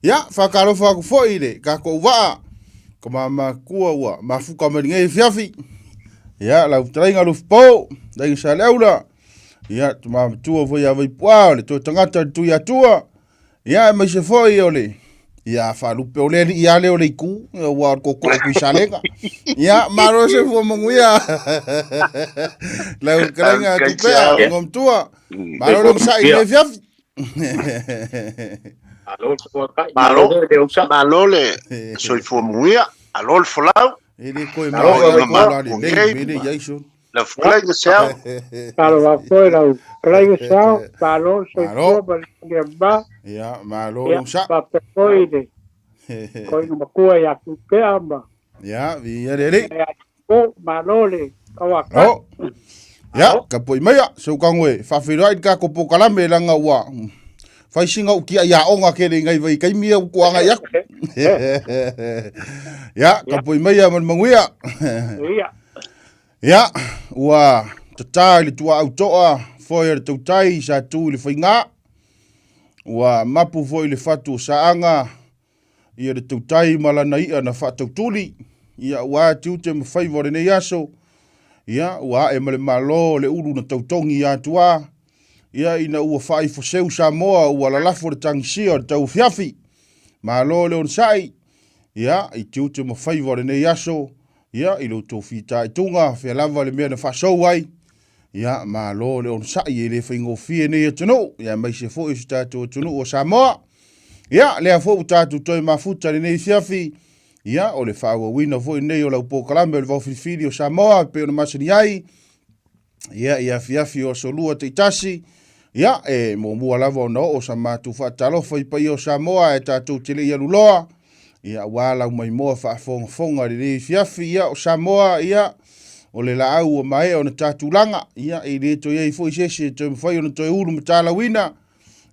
Ya, whakaro whaku fwoi le, ka ko waa. Ka ma kua ua, ma fuka maringa fiafi. Ya, lau trainga lu fpo, dai sa leula. Ya, ma tua foi a vai pua, le to tangata tu ya tua. Ya, mai se foi ole. Ya, fa lupe ole li ya le ole ku, wa ko ku salenga. Ya, maro se fo monguia. Lau trainga tu pea, ngom tua. Maro lo sa ile fiafi. Malo le soi fu muia, alol folau. Ele coi mai ko la le le yaiso. La fula que sea. Kalau afuera, claro que sea, malo soi fu ba. Ya, malo sa. Ba pekoide. Koi no makua ya ku pea ba. Ya, vi ele. Ko malo le kawaka. Oh. Ya, ka poi mai so kangwe, fa firai ka ko pokalame langa wa. Fai singa ukia ya onga kere ngai vai kai mia ku anga ya. Ya, ka poi mai man manguia. Ya, wa tatali tua autoa foi tu tai sa tu le fainga. Wa mapu foi le fatu saanga. Ia le tu tai malana ia na fatu tuli. Ia wa tu te favor ne yaso. Ia wa e male malo le uru na tautongi ya tua. Ia ina ua fai fo seu sa moa ua la lafo le tangisia o tau fiafi. Malo le on sai. Ia i tiute mo favor ne yaso. Ia ilo to fita itunga fe lava le mea na faso wai. Ia malo le on sai e le faingo fie ne tunu. Ia mai se fo isu tatu tunu o Samoa. Ia le a fo utatu toi mafuta le ne fiafi. Ia o le fawa wina fo i nei o lau pokalame o le vaufilifili o Samoa pe o na masani ai. Ia fiafi o solua te itasi. Ia e mo mua lava o na o sa matu whaatalofa i pai o Samoa e tatu tele i aluloa. Ia wala mai moa whaafonga le fiafi ia o Samoa ia o le laau o mai o na tatulanga ia e le to ia foi sese to foi o na to ulu mtala wina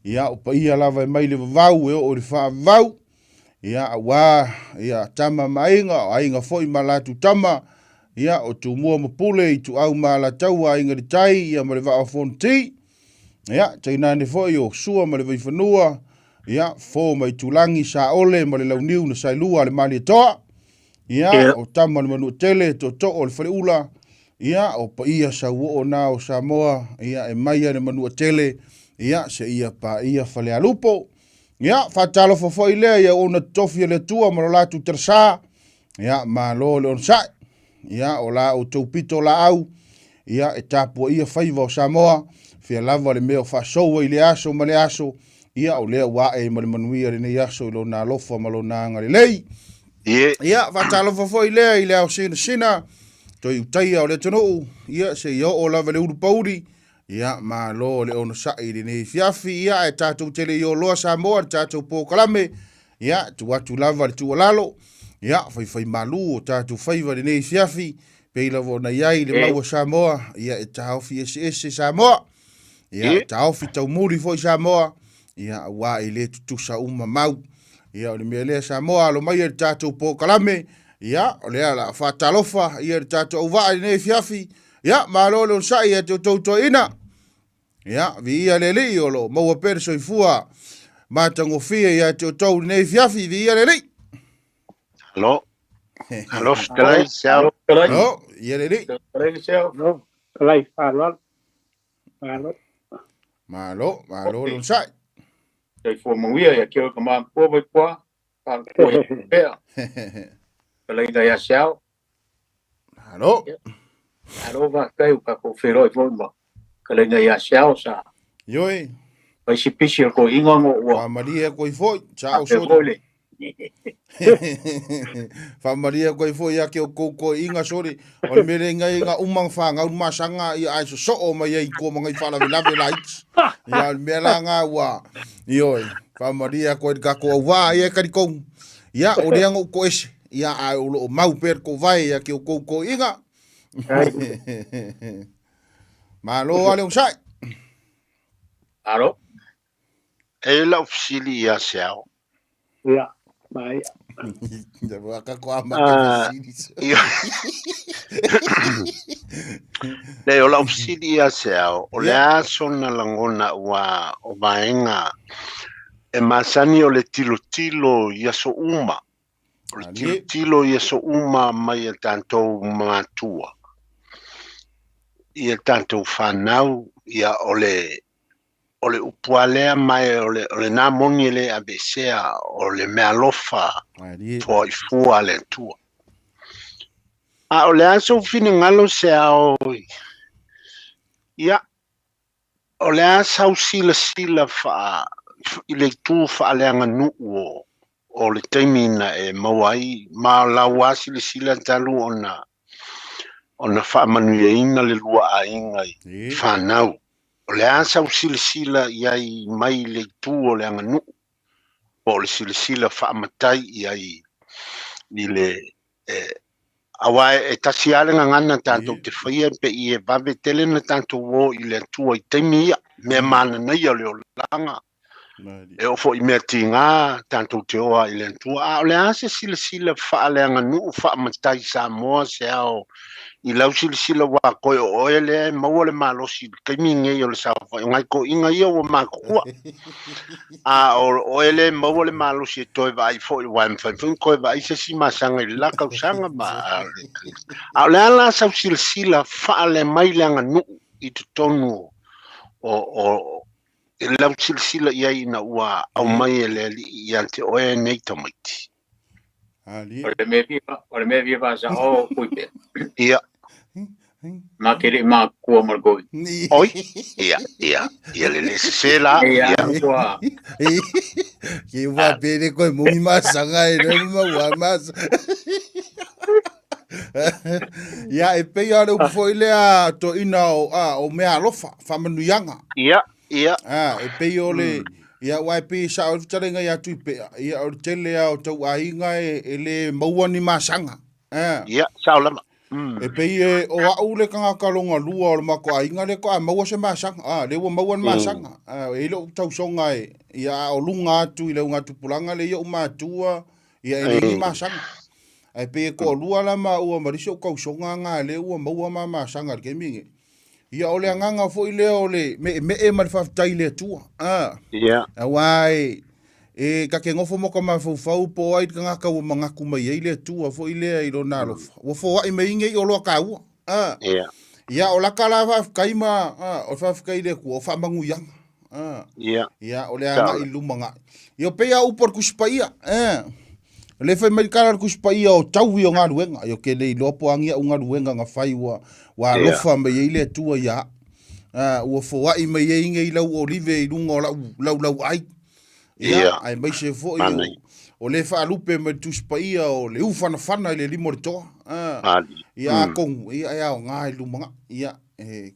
ia o pa ia lava mai le vau e o le fa vau ia wa ia tama mainga ainga foi malatu tama ia o tu mua mapule i tu au mala tau ainga le tai ia ma le va fonti ia taina ne foi o sua ma le vai fanua ia fo mai tulangi sa ole ma le launiu na sailua le mali toa ia o tama le manu tele to o le fale ula ia o pa ia sa o na o Samoa ia e mai le manu tele ia se ia pa ia fale alupo ia fatalo fo foi le ia ona tofi le tua ma la tu tersa ia ma lo le on sa ia o la o topito la au ia e tapo ia faiva o Samoa fia lava le meo fa so ile aso ma le aso ia o lea wa e manuia le nei aso ilo na lofa malo na ngari lei. Ia, fatalo foi lea i lea o sina, to i utaia o le tono, ia se ia o lava le uru pauri, ia ma lo le ono sai le nei fiafi, ia e tatou tele i o loa Samoa, tatou po kalame, ia tu watu lava le tu alalo, ia fai malu o tatou faiva le nei fiafi, pe i lavo na iai le maua Samoa, ia e taofi ese Samoa, ia taofi tau muri foi Samoa, ia wa ile tutusa uma mau ia o le mele Samoa lo mai tatou po kalame ia o le ala fatalofa ia tatou va ne fiafi ia malo lo sai ia toto ina ia vi ia le li o lo mo perso i fua matango fia ia toto ne fiafi vi ia le li Hello skalai sao no ia le li No, kalai malo lo sai Dei fo manguia ia kio ka ma po vai kwa pa ko pea pela ida ia sao alo va kai ka ko fero i forma ka le ia sao sa yoi vai si pisi ko inga ngo wa maria ko i foi chao so fa maria ko i foi ia ke ko inga sori o le mere nga umang fa nga masanga ia ai so o mai ai ko mangai fala vi lave lights ia me langa wa yoi fa maria ko ka ko wa ia ka ko ia o le ngo ko ese ia ai o mau per ko vai ia ke ko inga malo ale usai alo e la ofsili ya sao ia mai ya va ka ko ama le la ofsili ya sao o le aso na langona wa o vaenga e masani o le tilo ia so uma. O le tilo ia so uma mai e tantou matua. Ia tantou whanau ia ole upualea mai ole nā moni le abesea o le mea lofa tua i fua le tua. A ole aso fine ngalo se ao ia ole asau sila fa i le tu fa aleanga nuu o le taimina e mawai ma lawasi le sila talu ona fa manuia le lua a inga i whanau. O le asa o sila iai mai le tu o le anganu. O le sila whaamatai iai i le awae e tasi alenga ngana tanto te whaia pe i e babe telena tanto wo i le tua i teimia me mana nei o le o langa. E ofo i mea tinga tanto te oa i le tua. O le asa sila wha le anganu whaamatai sa moa se ao i lau sila wa koe o ele maua le malosi kaiminge i o le sawa ngai ko inga ia o makua a o ele maua le malosi e toi vai fo i waim fai koe vai se si masanga i laka usanga ma a le ala sa sila fa le mai le nganu i te tonu o e lau sila ia ina ua au mai ele i ante oe nei tamaiti. Ore me viva sa o kuite. Ia. Ma kere ma kua margoi. Oi. Ia le se la. Ia kua. Ki wa pere koe mumi masanga e re ma wa mas. Ia e pe ya ro foi le a to ina o me alofa fa manuianga. Ia. E pe o le ia wai pe sa o tarenga ia tu pe ia o tele o tau ainga e le maua ni masanga. Ia saulama. E pe o au le kanga kalonga lua o le mako ainga le ko a maua se masanga. Le wa maua ni masanga. E lo tau songa e ia o lunga atu i le unga tupulanga le ia umatua ia e le masanga. E pe ko lua la ma ua mariso kau songa nga le ua maua ma masanga ke mingi. Ia ole anganga fo i leo le me e malfatai le tua. Ia. Awai e ka ke ngofo mo ka mafau po ai ka ngaka o mangaku mai ai le tua fo i le i lo nalo. Wo fo ai mai ngai o lo ka u. Ia. Ia o la kala fa kaima o fa kai le ku o fa mangu yang. Ia. Ia ole anga i lumanga. Ia pe ya upor kuspaia. Le fai mai kala kuspaia o tau i o ngā ruenga. Ia ke le lopo angia o ngā ruenga nga fai wa lofa me ye le tua ya o fo ai me ye nge lau olive i lunga lau ai ya ai mai se fo o le fa lupe me tu spaia o le ufana fana le limo to ya kon ya o nga lu manga ya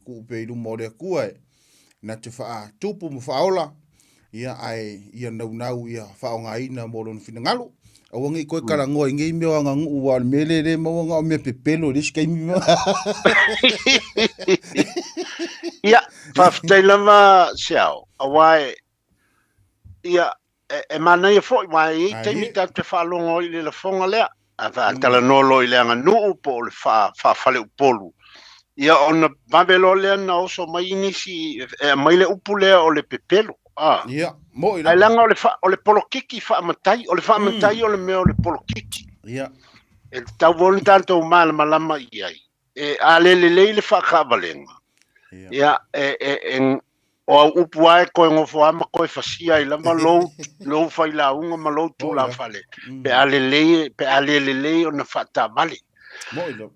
ku pe lu mo le ku ai na te fa tupu mo fa ola ya ai ya nau ya fa nga ina mo lo fina ngalo o ngi ko kala ngo ngi me nga ngu wa melele mo nga me pepelo le skai mi ia fa lava siao awai ia e mana ia fo mai te mi ta te fa longo i le fonga le a fa tala nolo i le nga nu po le fa le upolu ia ona babelo le na oso mai nisi mai le upule o le pepelo ia mo ai langa o le polokiki fa matai o le me o le polokiki ia e tau volu tanto malama iai e le fa kavalenga ia o upuae koe ngofo ama koe fasia i lama lou fai la unga ma lou tu la fale pe alelei o na fata vale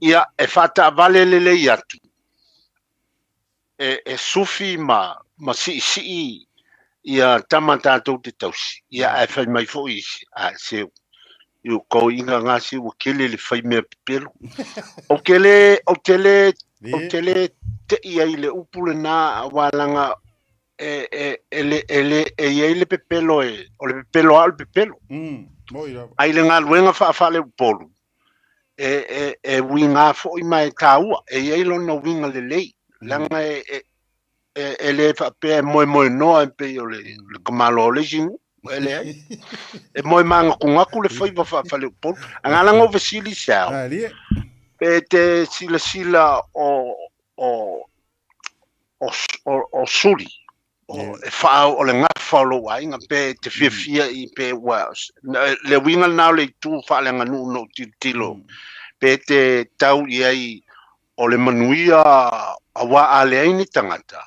ia e fata vale lelei atu e sufi ma si ia tamata tau te tausi ia e fai mai fo isi a seu iu kou inga ngasi o kele le fai mea pepelo o tele te ia i le upule na walanga ele ia i le pepelo o le pepelo al pepelo ai le ngā luenga fa le upolu e winga fo i mai taua ia i lona winga le lei langa ele fa pe moi no pe o le kamalo le jing ele e moi manga ku le foi fa le pol ngala ngo vesili sa pe te sila o suli o e whao o le ngafa o lo wainga pe te fia I pe was le winga nao le tu whaale nganu no tilo pe te tau I o le manuia a wa ale ai ni tangata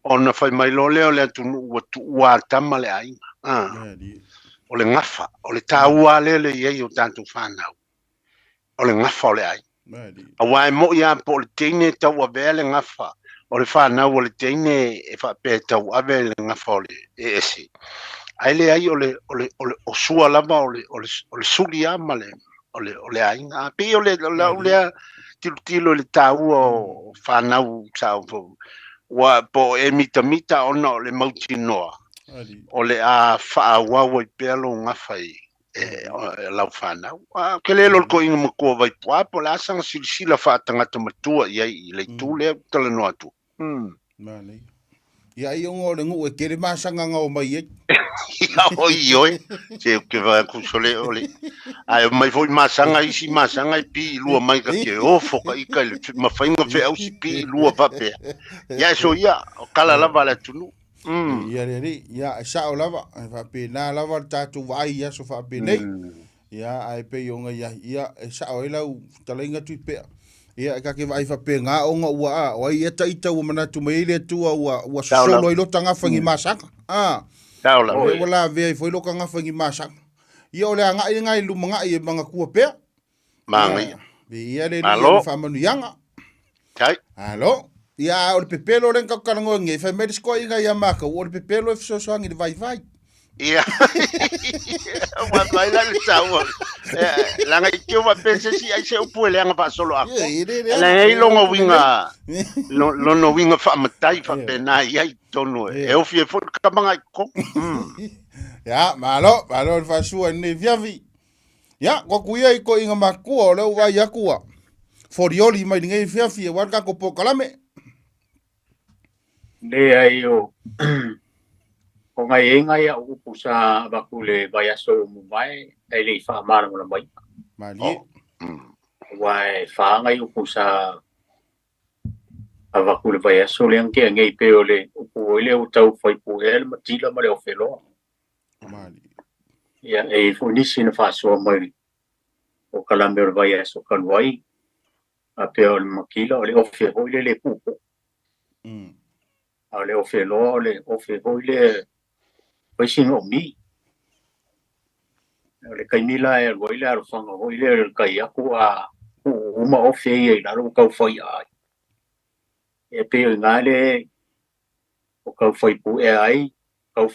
o na whai mai lo leo le atu ua tama le ai o le ngafa o le taua le iei o tantu whanau o le ngafa o le ai a wa e mo ia po le teine tau a vele ngafa o le whanau o le teine e whape tau ave le ngafa o le e esi ai le ai o sua lava o le suli ama le o le ai a pe o le tilo le tau o whanau sao wa po e mita ona o le mauti noa o le a whaawawa I pelo ngawhai e lau whanau ke le lor ko inga makua vai pua po la asanga sila whaatangata matua I le tu le tala no atu ia I ongo le ngu e kere masanga ngau mai e ia oi se ke va kusole ole ai mai foi masanga isi masanga I pi lua mai ka ke ofo ka ika le mawhainga fe au si pi lua pape ia so ia o kala lava la tunu ia ia sa o lava fa pe na lava tatu vai ia so fa pe nei ia ai pe yonga ia sa o ila talenga tu pe ia ka ke vai fa pe nga o nga ua o ia taita o mana tu mai le tu ua solo I lo tanga fangi masaka taula wala ve foi lo kanga fangi masaka ia o le anga I ngai lu manga I manga kua pe mangi ia le le fa manu yanga kai alo ia o le pepelo le kakango nge fa me disko I ngai amaka o le pepelo so so ngi vai ia wa vai la tau la ngai ke wa pense si ai se upu le anga pa solo ako la ngai longa winga no winga fa matai fa pena ia tonu e o fie fo ka manga ko ya malo fa su ne viavi ya ko kuia I ko inga makua le wa ya kua forioli mai ngai viavi wa ka ko pokalame le ai o o ngai e ngai a upu sa wakule vai aso mu mai e le wha mara mona mai mali wai wha ngai upu sa a wakule vai aso le anke ngai pe o le upu o le o tau whai pu e le matila ma le o whelo mali ia e funisi na wha soa mai o kalame o vai aso kanuai a pe o le makila o le o wheho le pupu a le o whelo le o wheho le Waisinga o mi. Le kaimila e roile a rofanga roile le kai aku a uma o fei e laro kau whai ai. E peo ngale o kau whai pu e ai, kau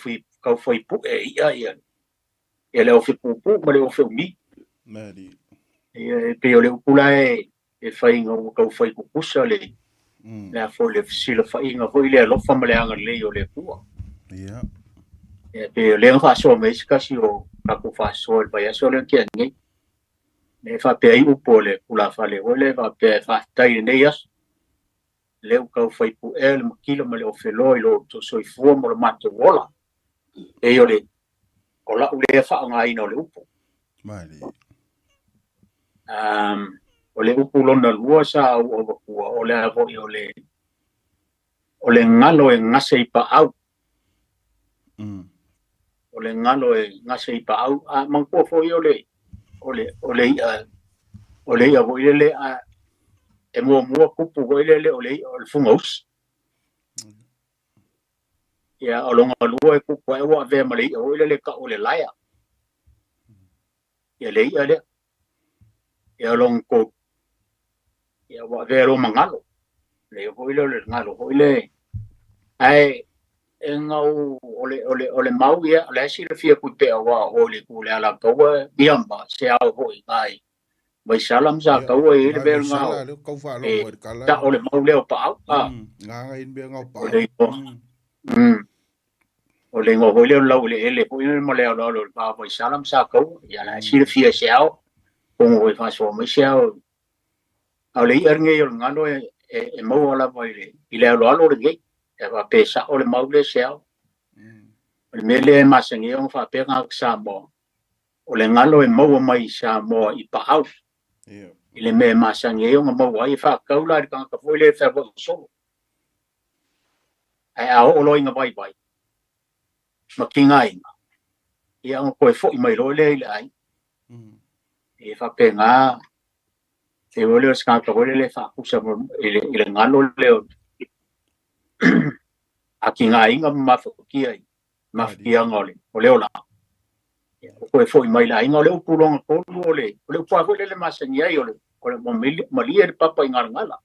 whai pu e ia ia. E le o whi pupu ma le o whi mi. E peo le upula e whai ngā o kau whai kukusa le. Le a fo le sila whai ngā roile a lofa ma le anga le o le pua. Ia. Pe le fa so me kasi o ka ko fa so el vai so le ke ngai me fa pe ai upo le pula fa le ole va pe fa tai ne yas le ka fa pu el kilo me le ofelo lo to so fu mo le mato wola e yo le ola le fa ngai no le upo mali o le upo lo na lua sa o le avo o le ngalo e ngase pa au o le ngalo e ngase I pa au a mangpo fo o le ia vo le a e mo kupu o le o le fungos ia o longa lua e kupu e wa ve mali o le ka o le laia ia le ia long ko ia wa ve ro mangalo le o le ngalo o le ai engau ole mau ia le si le fia ku pe wa o le ku le ala ko biamba se au hoi ai vai salam sa ka o le be ngau ta ole mau le pa au nga in be ngau pa ole ngo ho le lau le po le mo le lo pa vai salam sa ka ia la si le fia se au ko ngoi fa so mai se au ale nge yo ngalo e mau ala vai le I le lo le ngai e va pesa o le maule seo o le mele masangi o fa pe nga sa mo o le ngalo e mau mai sa mo I pa au I le me masangi o mo ai fa kaula ka ka foi le fa so ai ao loi nga vai vai makingai ia ngo koe fo i mai lo le ai e fa penga e ole ska to le fa kusa ile ngalo le akingai nga mafikia ngole ole ola koe fo i mai la ngole upulong ko ole pa ko le masani ai ole mali e papa ngala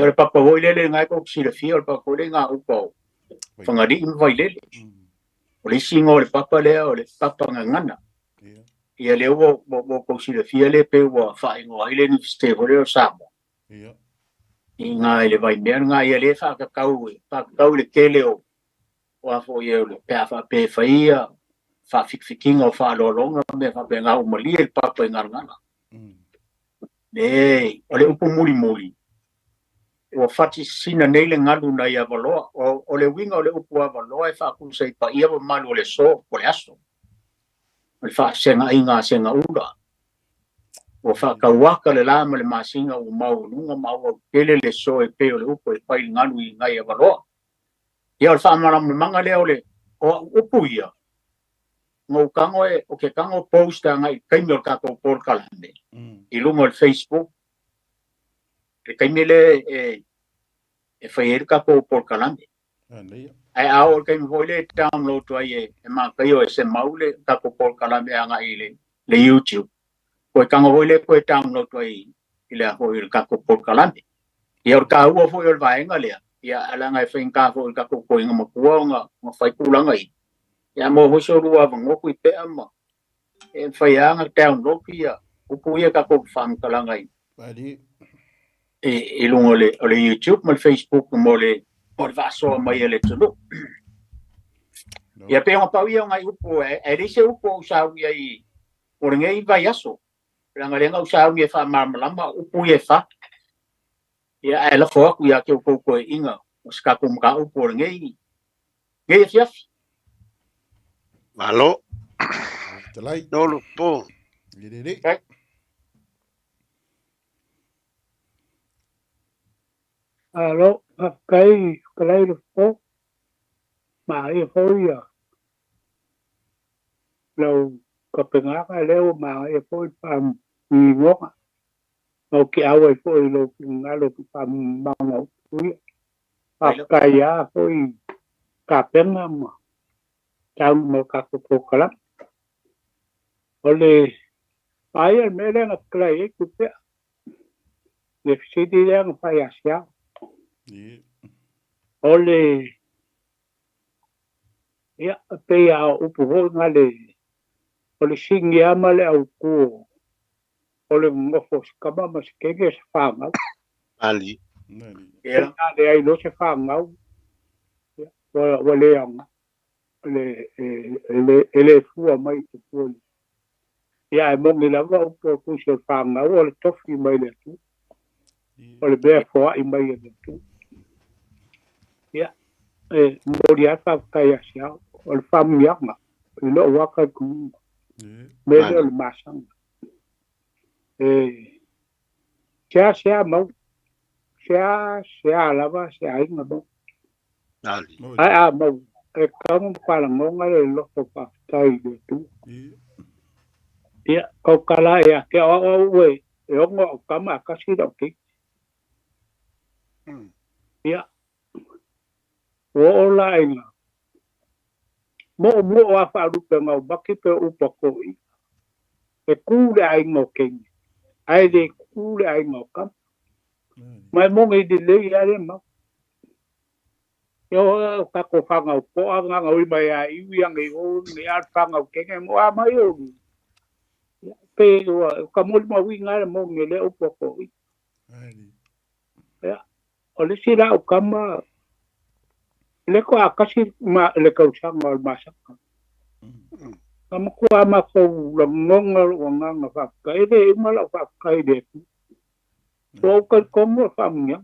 ole papa ho le ngai ko si le fio pa ko le nga upo fangadi in vai le ole singo le papa ngana ia le wo ko si le fio le pe wo fa ngo ile ni ste ho le sa inga ile vai mer nga ia le fa ka kau le kele o fo ia le pe fa ia fa fiking o fa lo longa me fa pe nga o mali el papa ngana ole upu muri o fati sina nele ngalu na ia valoa o le winga o le upu valoa e fa ku sei pa ia malu le so o le aso o fa senga ula o fa ka waka le lama le masinga o mau nunga mau kele le so e pe o le upu e pai ngalu i ngai ia valoa ia o fa mara manga le ole o upu ia ngo kango o ke kango post ngai kaimio ka ko por kalande i lungo le Facebook e kaimele e fai ka ko por kalande ai ao kai mo le download ai e ma kai o se maule ka ko por kalande anga ile le YouTube ko kango le ko download ai ile ho il ka ko por kalande ia o ka u fo il vai ngale ia ala ngai fai ka fo ka ko nga mo kuanga mo fai kulanga ai ia mo ho so ruwa ngo ku pe ama e fai anga download ia upu ia ka ko fam kalanga ai e lungo le YouTube mo Facebook mo le vaso mai le tudo ia pe nga pa ia ngai upu e le se upu sa ia o ngai vai aso nga sa ia fa marmalama upu ia fa ia ela fo ku ia ke ko inga o ska ko mga upu ngai fiaf malo talai no lo po lele alo kai po ma e hoia lo ka penga ka leo ma e foi pam i ngoka o ke awe foi lo ngalo pam mango ui ka ya foi ka penga ma tau mo ka ko kala ole ai me le na klai ku te le fiti ya no fa ya sia ole ya pe ya upu ho ngale ole singi amale au ku ole ngofo skama mas kege fanga ali ya de ai no se fanga ole yang le fu mai tu ya mo mi la va ku se fanga ole tofi mai le tu ole be fo ai mai le tu ya moria fa kaya sia ol fam yakma lo waka ku medel masang sia mau sia lava sia inga bo ali ai mau e kam para ngonga le lo pa tai de tu ya ko kala ya ke o we e ngo kama kasi do ki ya o la inga mo wa fa lu pe ngau baki pe upa ko e ku le ai ngo king ai de ku le ai ngo kam mai mo ngi de le ya le ma yo ka ko fa ngau po anga ngau mai ai wi ang i o ni ar fa ngau king mo a mai o pe ka mo wi nga mo ngi le upa ko ya o le sira o kama le ko akasi ma le kausa mal masak kamu ko ama ko ngongal wanga fa kai de mala fa kai de to ko mo famnya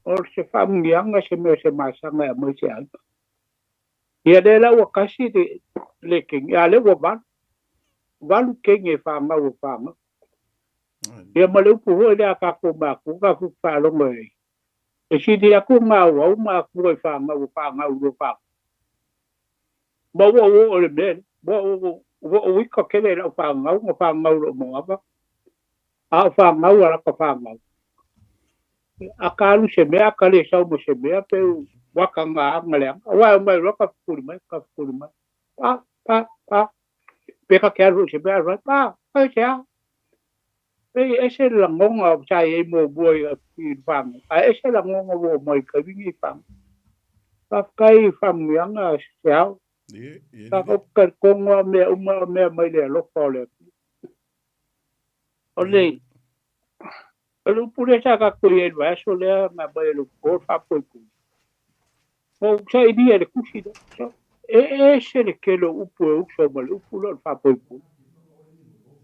or se famnya nga se me se masa nga mo se al ya de la wakasi de le king ya le wa ban king e fa ma wo fa ma ya ma le pu ho da ka ko ba ku ka fu fa lo mai e e si dia ku ngau ma ku e fa ngau ro fa bo o le ben bo o wi ko kele la fa ngau ro mo aba a fa ngau ala ka fa ngau a kalu se mea kale sa mo se mea pe waka nga ngale wa mai ro ka furi mai pa pe ka kero se mea ro pa se e se la ngonga cha e mo boy i fam a e se la ngonga wo mai ka vingi fam ka kai fam yang a xiao ka ko ka konga me mai le lo ko le ole lu pure sa ka ko ye va so le ma ba lu ko fa po o sa idea de kusi e se le ke lo upo o so ma lu lo fa po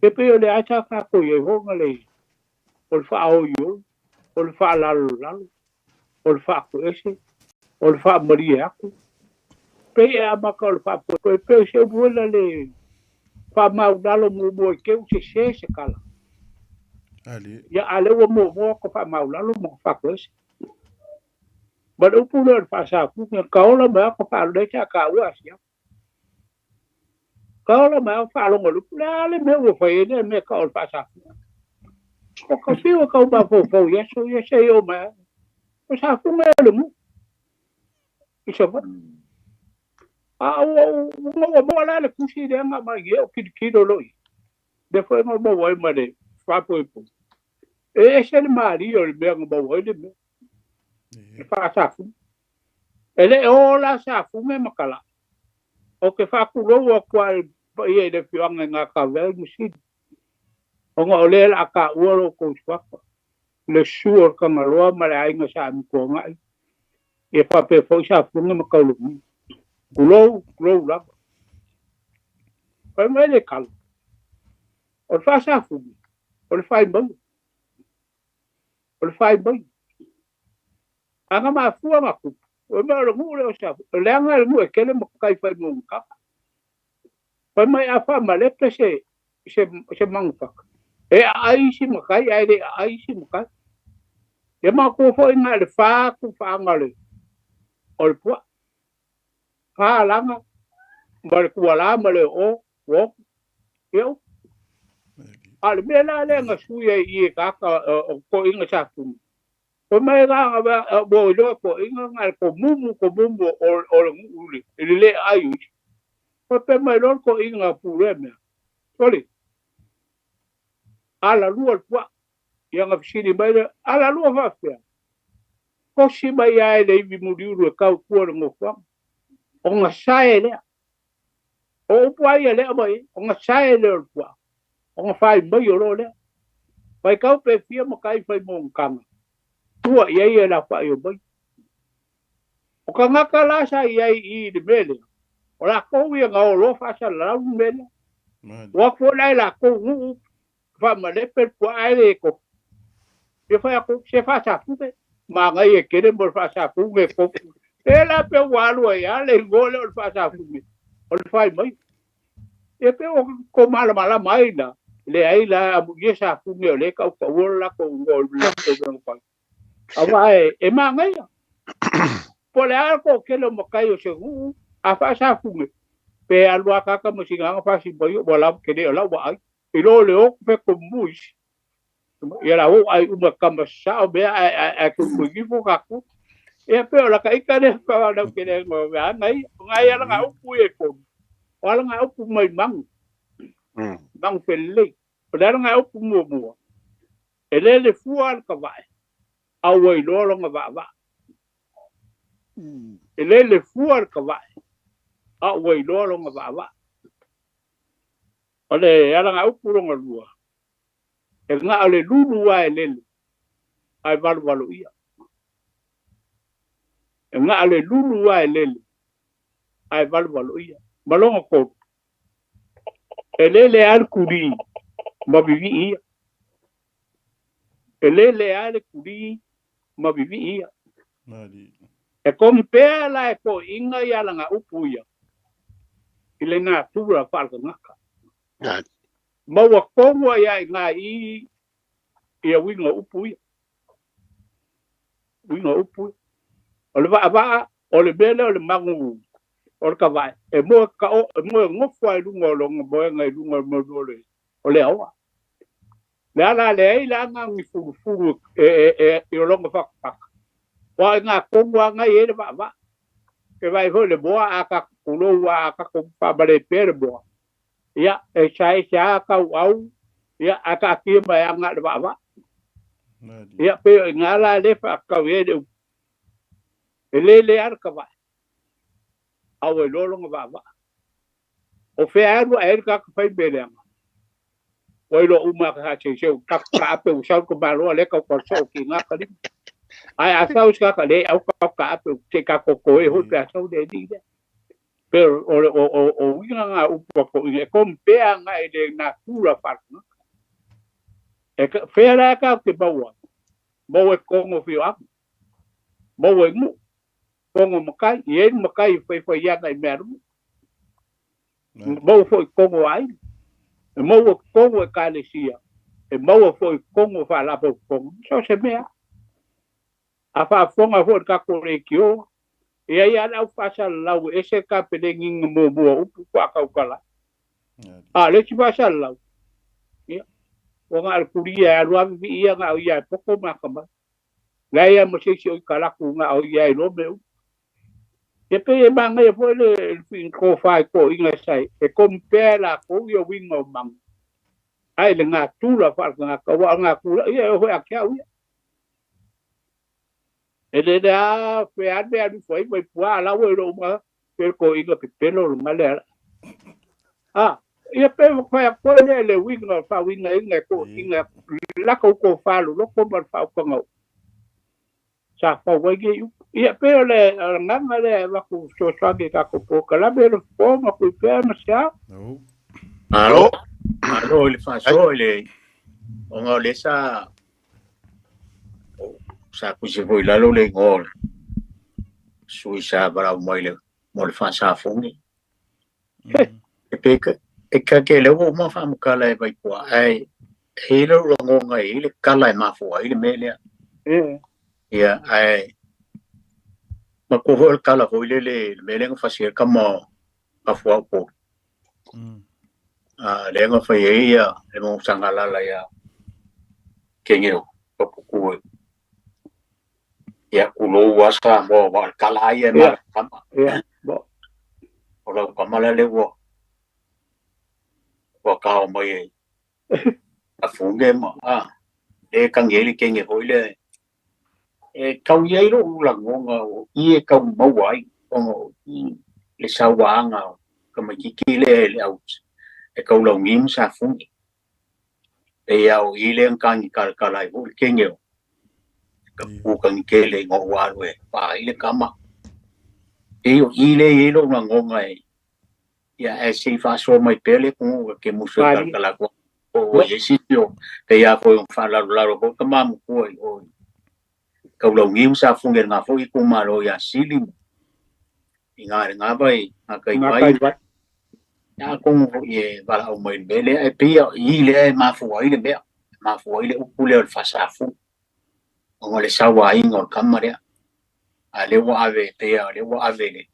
e pe le acha ka ko ye ho ngale o fa o yo o fa la o fa ko ese o fa maria ko pe a ma ko fa po pe se vuela le fa ma dalo mo ke u se kala ya ale wo mo ko fa ma dalo mo fa ko ese ba o pulo fa sa ku ka o la ma ko fa le cha ka u asia ka o la ma fa lo ngolu la le me wo fa ye me ka o fa sa o ka fi o ka ba fo ye se yo ma o sa ku me le mu iso ba a o mo la le kusi de nga ma ye o ki do lo de foi mo bo wo ma de fa po e se le mari o le me bo wo de me fa sa ku ele o la sa ku me makala o ke fa ku lo o kwa ye de fi nga ka ve musi o nga ole la ka o ko fa le suor ka ngalo ma la nga sa mi ko nga e fa pe fo sa ku me makala kulo la pa me le kal o fa sa fu o le fai bang anga ma fu ma ku o me lo mu le sa le anga le mu e kele mo kai fa mo ka pa me a fa ma le pe se mang fa e ai si mo kai ai si mo kai e ma ku fo ina le fa ku fa nga le o le pu fa langa ma ku ala ma le o wo eu al me la le nga su ye i ka ko inga sa fu o me ga ba bo lo ko inga nga ko mumu o uli le ayu ko pe me lo ko inga pu le me soli ala lu al pu ya nga fisi ba ala lu fa fa ko si ba ya le vi mu ru ka ku ngo fa o nga sa le o pu ya le ba o nga sa le pu o nga fa ba yo lo le vai ka pe fia mo kai fai mo kanga tua ia la fa yo bai o ka ngaka la sa ia I de mele o la ko ia ga o lo fa sa la mele wa ko la ko u fa ma le per po ai ko e fa ko se fa sa fu ma ga ia ke de mo fa sa fu me ko e la pe wa lo ya le go le fa sa fu me o fa mai e pe o ko mala mai na le ai la ye sa fu me le ka ko la ko ngol la ko awa e ma ngai po le alko ke lo mo kai o se a fa sa fu me pe alwa ka mo singa fa si boyo bola ke de la wa I lo le o pe ko mus e la o ai uma kama sa o be a ko gi fo ka ku e pe la ka ikane ka na ke de ngo ga ngai ala nga o pu e ko ala nga o pu mai mang pelle ala nga o pu mo ele le fu al ka vai a wai lo nga va ele le fu al ka vai a wai lo nga va ole ala nga o pu nga lua e nga ale lulu wa ele ai valu ia e nga ale lulu wa ele ai valu ia malonga ko ele al kuri ma vivi ia ele al kuri ma vivi ia e kom pe la ko inga ia la nga upu ia ile na tura falka ngaka ma wa ko ia nga ia winga upu ia uinga upu o le va o le bele o le mangu o le kawai e mo ngofu ai lunga o longa boenga i lunga mo o le awa le ala le ai la nga ngi furu e o longa whakapaka wa ngā kongwa nga i le va e vai ho le boa a ka kulo wa a ka kumpa bale pere boa ia e sai sa ka au ia a ka ki mai anga le va ia pe ngala le fa ka we le ar ka va au e lolonga va o fe aru a ka ka fai bele anga o lo uma ka che ka pe u sa ko malo le ka ko so ki nga ka ai a sa uska ka le au ka pe te ka ko e ho pe sa de di pero o winga u ko e kom pe anga e de natura park e ka fe ra ka ke bawa mo e kongo fi a mo e mu kongo makai e makai foi ia na meru mo foi kongo ai mo kongo e kalesia e mo foi kongo fa la po kongo so se mea a fa fonga ho ka ko re kio e ai ala fa sa la e se ka pe de nging mo u kwa ka kala a le ti fa sa la o nga kuria a lua vi ia nga ia poko makama la ia mo se o kala ku nga o ia no meu e pe e manga e foi le fin ko fa ko inga sai e compara ko yo wingo mang ai le nga tu la fa nga ka wa nga ku ia ho a ka wi e le da pe a be a foi mai pua la wo ro ma pe ko inga pe pelo ma le ia pe ko le wingo fa winga inga ko inga la ko fa lo ko ma fa ko nga sa fa wa ge ia pe le nganga le va ku so so ge ka ko po kala be po ma ku pe na sa alo le fa so le o nga le sa ku se voi la lo le ngol sui sa bara mo le fa sa fongi e pe e ka ke le o ma fa mo kala e vai po ai he lo ngo ngai le kala ma fo ai le mele ia ai ma ko ho kala ho le mele nga fa se ka mo a fo po le nga fa ia le mo sangala la ya kengeo po ku ya ulo wasa mo wa kala ia ma kama bo o kama le wo wa ka mo ye a funge mo e kang ye le kenge ho le e kau ye ro la ngonga i ka mo wai o le sawanga kama ki le au e ka lo ngim sa fungi e au i le kang ka lai ho kenge ku kang ke le ngo wa we pa i le kama e i le lo ngonga ya e si fa so mai pele ku ke mu so ka la ko o ye si yo ke ya ko fa la ko kama mu ko o ka lo ngi sa funge nga fo i ku ma lo ya sili nga bai ka i bai ya ko ye ba o mai bele e pe i le ma fo i le be ma fo i le ku le fa sa fu o le sa wa i ngor kamare a le wa ave te a le wa ave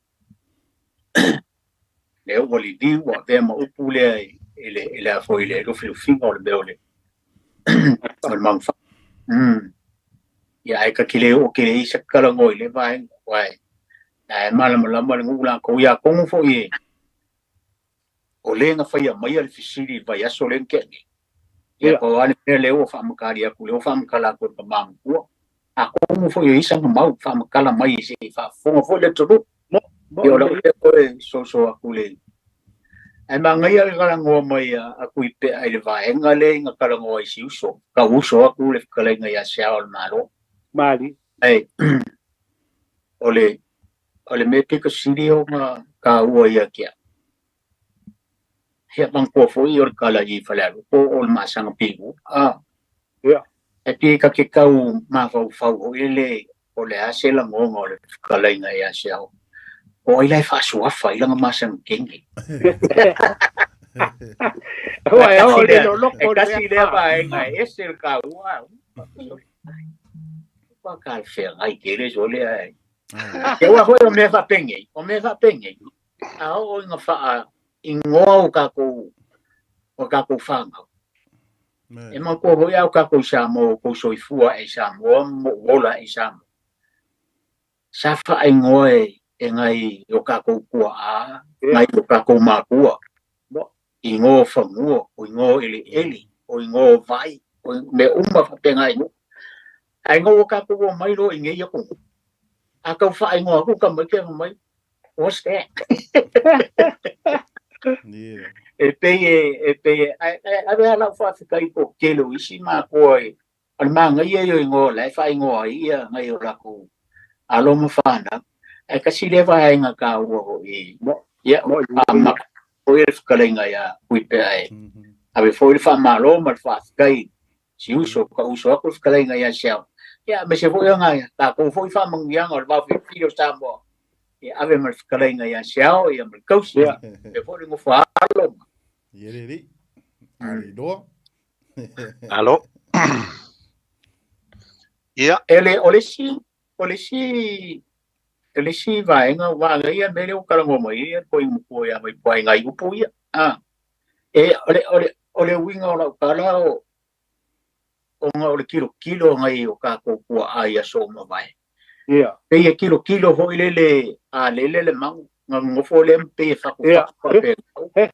le o li di wa ve ma upu le ele a foi le lo fingo le beole al mang fa ya ai ka kile o kile i sa kala ngoi le vai wai ai mala ngula ko ya ko fo ye o le nga fa ya mai al fisiri vai aso len ke ya ko ani le o fa makari ya ku le o fa makala ko pa mang ko a ko fo ye isa ma fa makala mai se fa fo le todo yo lo que so akule ai manga ia kala ngo mai aku ipe ai le vai ngale nga kala ngo si uso ka uso akule kala nga ya sia al malo mali ai ole me pika sirio nga ka ua ia kia he bang ko fo i or kala i fala ko ol masang pigu ya e pi ka ke kau ma fa ile ole asela ngo le kala nga ya sia o ile fa suafa ile nga masang kingi o le lo ko kasi le ba nga esel ka wa pa ka fe ai ke le so le ai ke wa ho me fa pengi a o nga fa ingo ka ko fanga e mo ko ho ya ka ko sa mo ko soifua e sa mo wola e sa mo sa fa ingo e ngai o ka ko a ngai o ka ko makua ingo fanguo o ingo eli o ingo vai o me umba fa penga ingo ai ngo ka ko mai lo inge ya ko a ka fa ingo ko ka mai ke mai what's that e pe a be ala fa ka i ko ke lo isi ma ko ai al ma ngai yo ingo lai fa ingo ai ngai o la ko alo mo fa na e ka si le vai nga ka o i ya ma o e ka lenga ya ui pe ai ave foi fa malo ma fa kai si uso ko ka lenga ya sel ya me se foi nga ta ko foi fa mang yang o ba fi lo sa mo ya ave ma ka lenga ya sel ya me ko si e foi ngo fa lo ye ri ali do alo ya ele si vai nga wa nga ia me le ka ngo mai ko i mo ya mai pai ngai upu ia ole winga o ka la o nga ole kilo ngai o ka ko ai so mo vai pe ye kilo ho le mang nga ngo fo le pe fa ko pe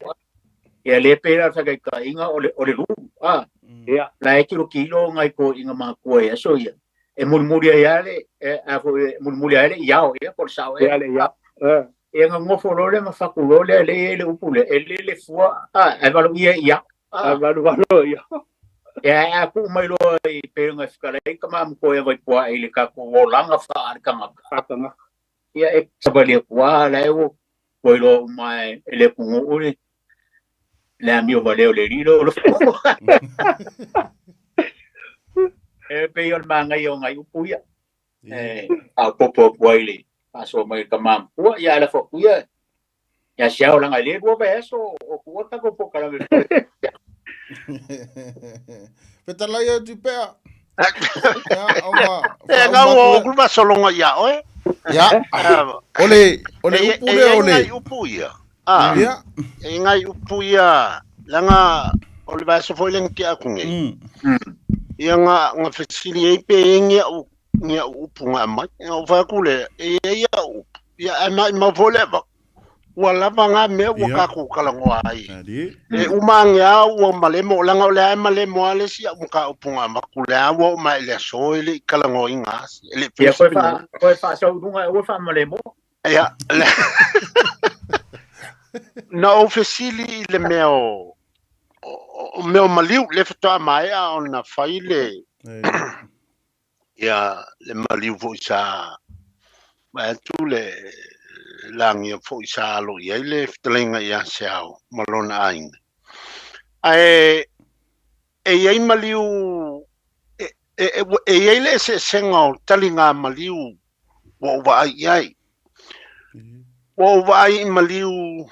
ya le pe la sa ka inga ole lu la kilo ngai ko inga ma ko ya so ia e mulmuria yale mulmuria yale yao ya por sao yale ya e nga fo le ma fa ku le upule le fua e valu ia ya valo ya ya aku mai lo i pe nga skala e kama mo e vai kwa ile ka ko langa fa ka nga ya e sabali kwa la e ko lo mai le ku ule la mi o vale le rilo e pe yon manga yo ngai upuya a popo boile aso mai kama ko ya la fo kuya ya xiao la ngai le bo beso o ko ta ko poka la peta la yo tu pe nga wo ku ba solonga ya oe ya ole upuya ya ngai upuya langa ole ba so foileng ki akunge ia nga fesili pe ngia upunga mai o fa kule ia ama ma voleva wala banga me o ka ku kala ngwai e umanga o malemo langa le malemo ale si ka upunga makule awo ma le so ile kala ngoi ngas ile ko fa so dunga o fa malemo ia na o fesili le meo o meu maliu le fatoa mai a ona faile ya le maliu fo sa ma tu le langi fo sa lo ia le ftlenga ya sao malona ain ai ai maliu e le se sengo talinga maliu wo vai maliu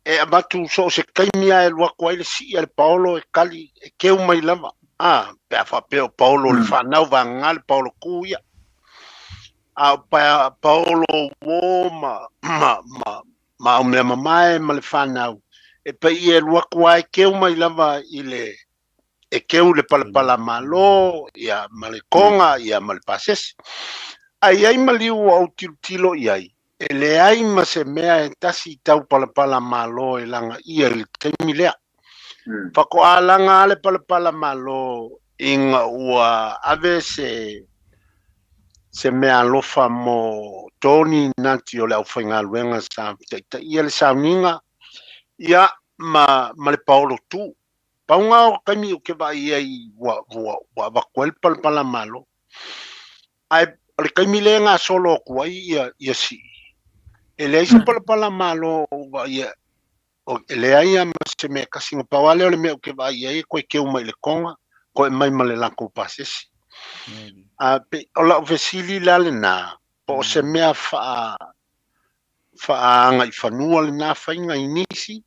e abatu so se kaimia e lua kwai le si el Paulo e kali e keu mai lava pe fa pe Paulo le fa nau va ngal Paulo kuia pa Paulo wo ma o me mai ma le fa nau e pe e lua kwai keu mai lava ile e keu le pala malo ia malekonga ia malpases ai maliu au tilo iai ele ai ma se mea e tasi tau pala malo e langa ia le teimi lea. Whako alanga ale pala malo inga ua ave se mea lofa mo toni nanti o le au whainga luenga sa ia le sauninga ia ma le Paulo tu. Paunga o kaimi o ke vai ai wa wakuel pala malo. Ai le kaimi le nga solo kuai ia si. Ele se pala malo ia o ele ai ma se me kasinga pawale o le me ke vai ai ko ke uma le konga ko mai male la ko pasesi pe ola vesili la le na po se me fa ngai fanua le na fa ngai nisi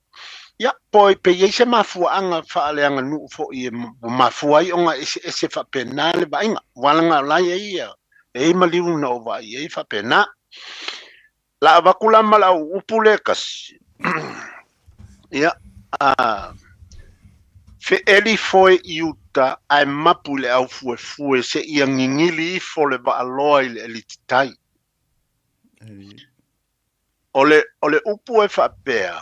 ya poi pe ye se mafu anga fa le anga nu fo i mafu ai onga ese fa penale ba inga walanga la ia e maliu na o vai e fa pena la vakula mala upule kas ia a fe eli foi iuta ai mapule au fue se ia ngingili fo le va aloi le titai ole upu e fa pea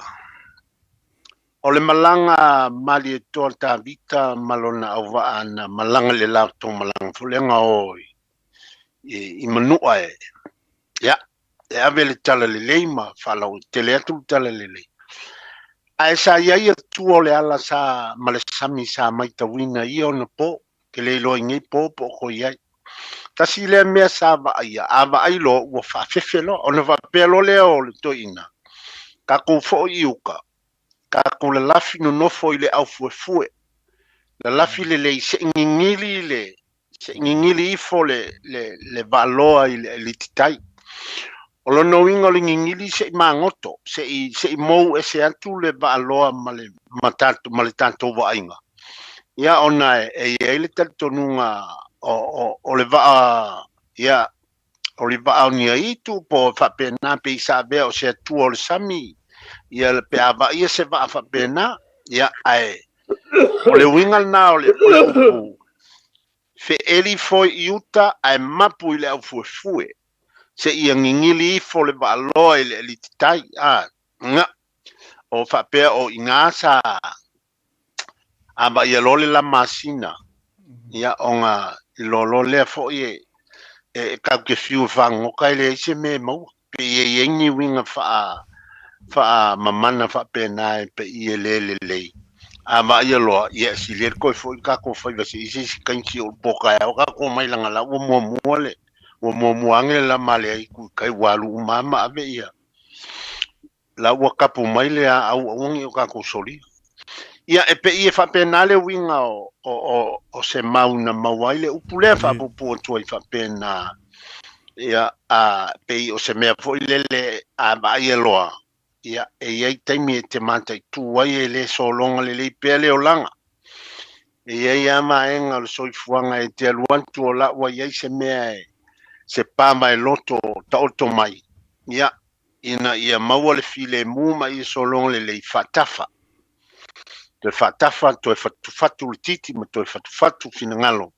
ole malanga mali torta vita malona au va ana malanga le lauto malanga fulenga oi i manua ya avele tala le leima fala o tele atu tala le leima ai sa ia tu ole ala sa malesami sa mai tawina i ona po ke le lo ngi po ko ia tasi le mea sa va ia ava ai lo wo fa fefelo ona va pelo le o le toina ka ko fo iuka ka ko le lafi no fo ile au fue la lafi le se ngingili fo le valoa le titai o lo no ingo le ngingili se mangoto se mo se atu le valoa male tanto va inga ia ona e le tantonunga o le va ia o le va ni itu po fa pena pe sa be o se tu o le sami ia le pe ava ia se va fa pena ia ai o le wingal na o le upu fe eli foi iuta ai mapu ile au fue se ia ngingili fo le valoa le titai nga o fa pe o ingasa aba ia lole la masina ia onga lolo le fo e ka ke fiu fango kai le se me mo pe ye ngi winga fa mamana fa pe na pe ie le aba ia lo ia si le ko fo ka ko fa se si kan ki o poka o ka ko mai langa la o mo le o mo ange la male ku kai walu mama ave ia la wa kapu mai le au ngi o ka ko soli ia e pe ia fa penale winga o se mauna mawaile upule fa pupu tu fa pena ia a pe o se me foi le a vai loa ia e ia taimi te mata tu wai le so longa le pele o langa ia ma enga le soi fuanga e te aluan tu la wa ia se me se pa mai loto ta auto mai ia ia maua le file mu mai so longa le fatafa te fatafa to fatu titi mo to fatu finangalo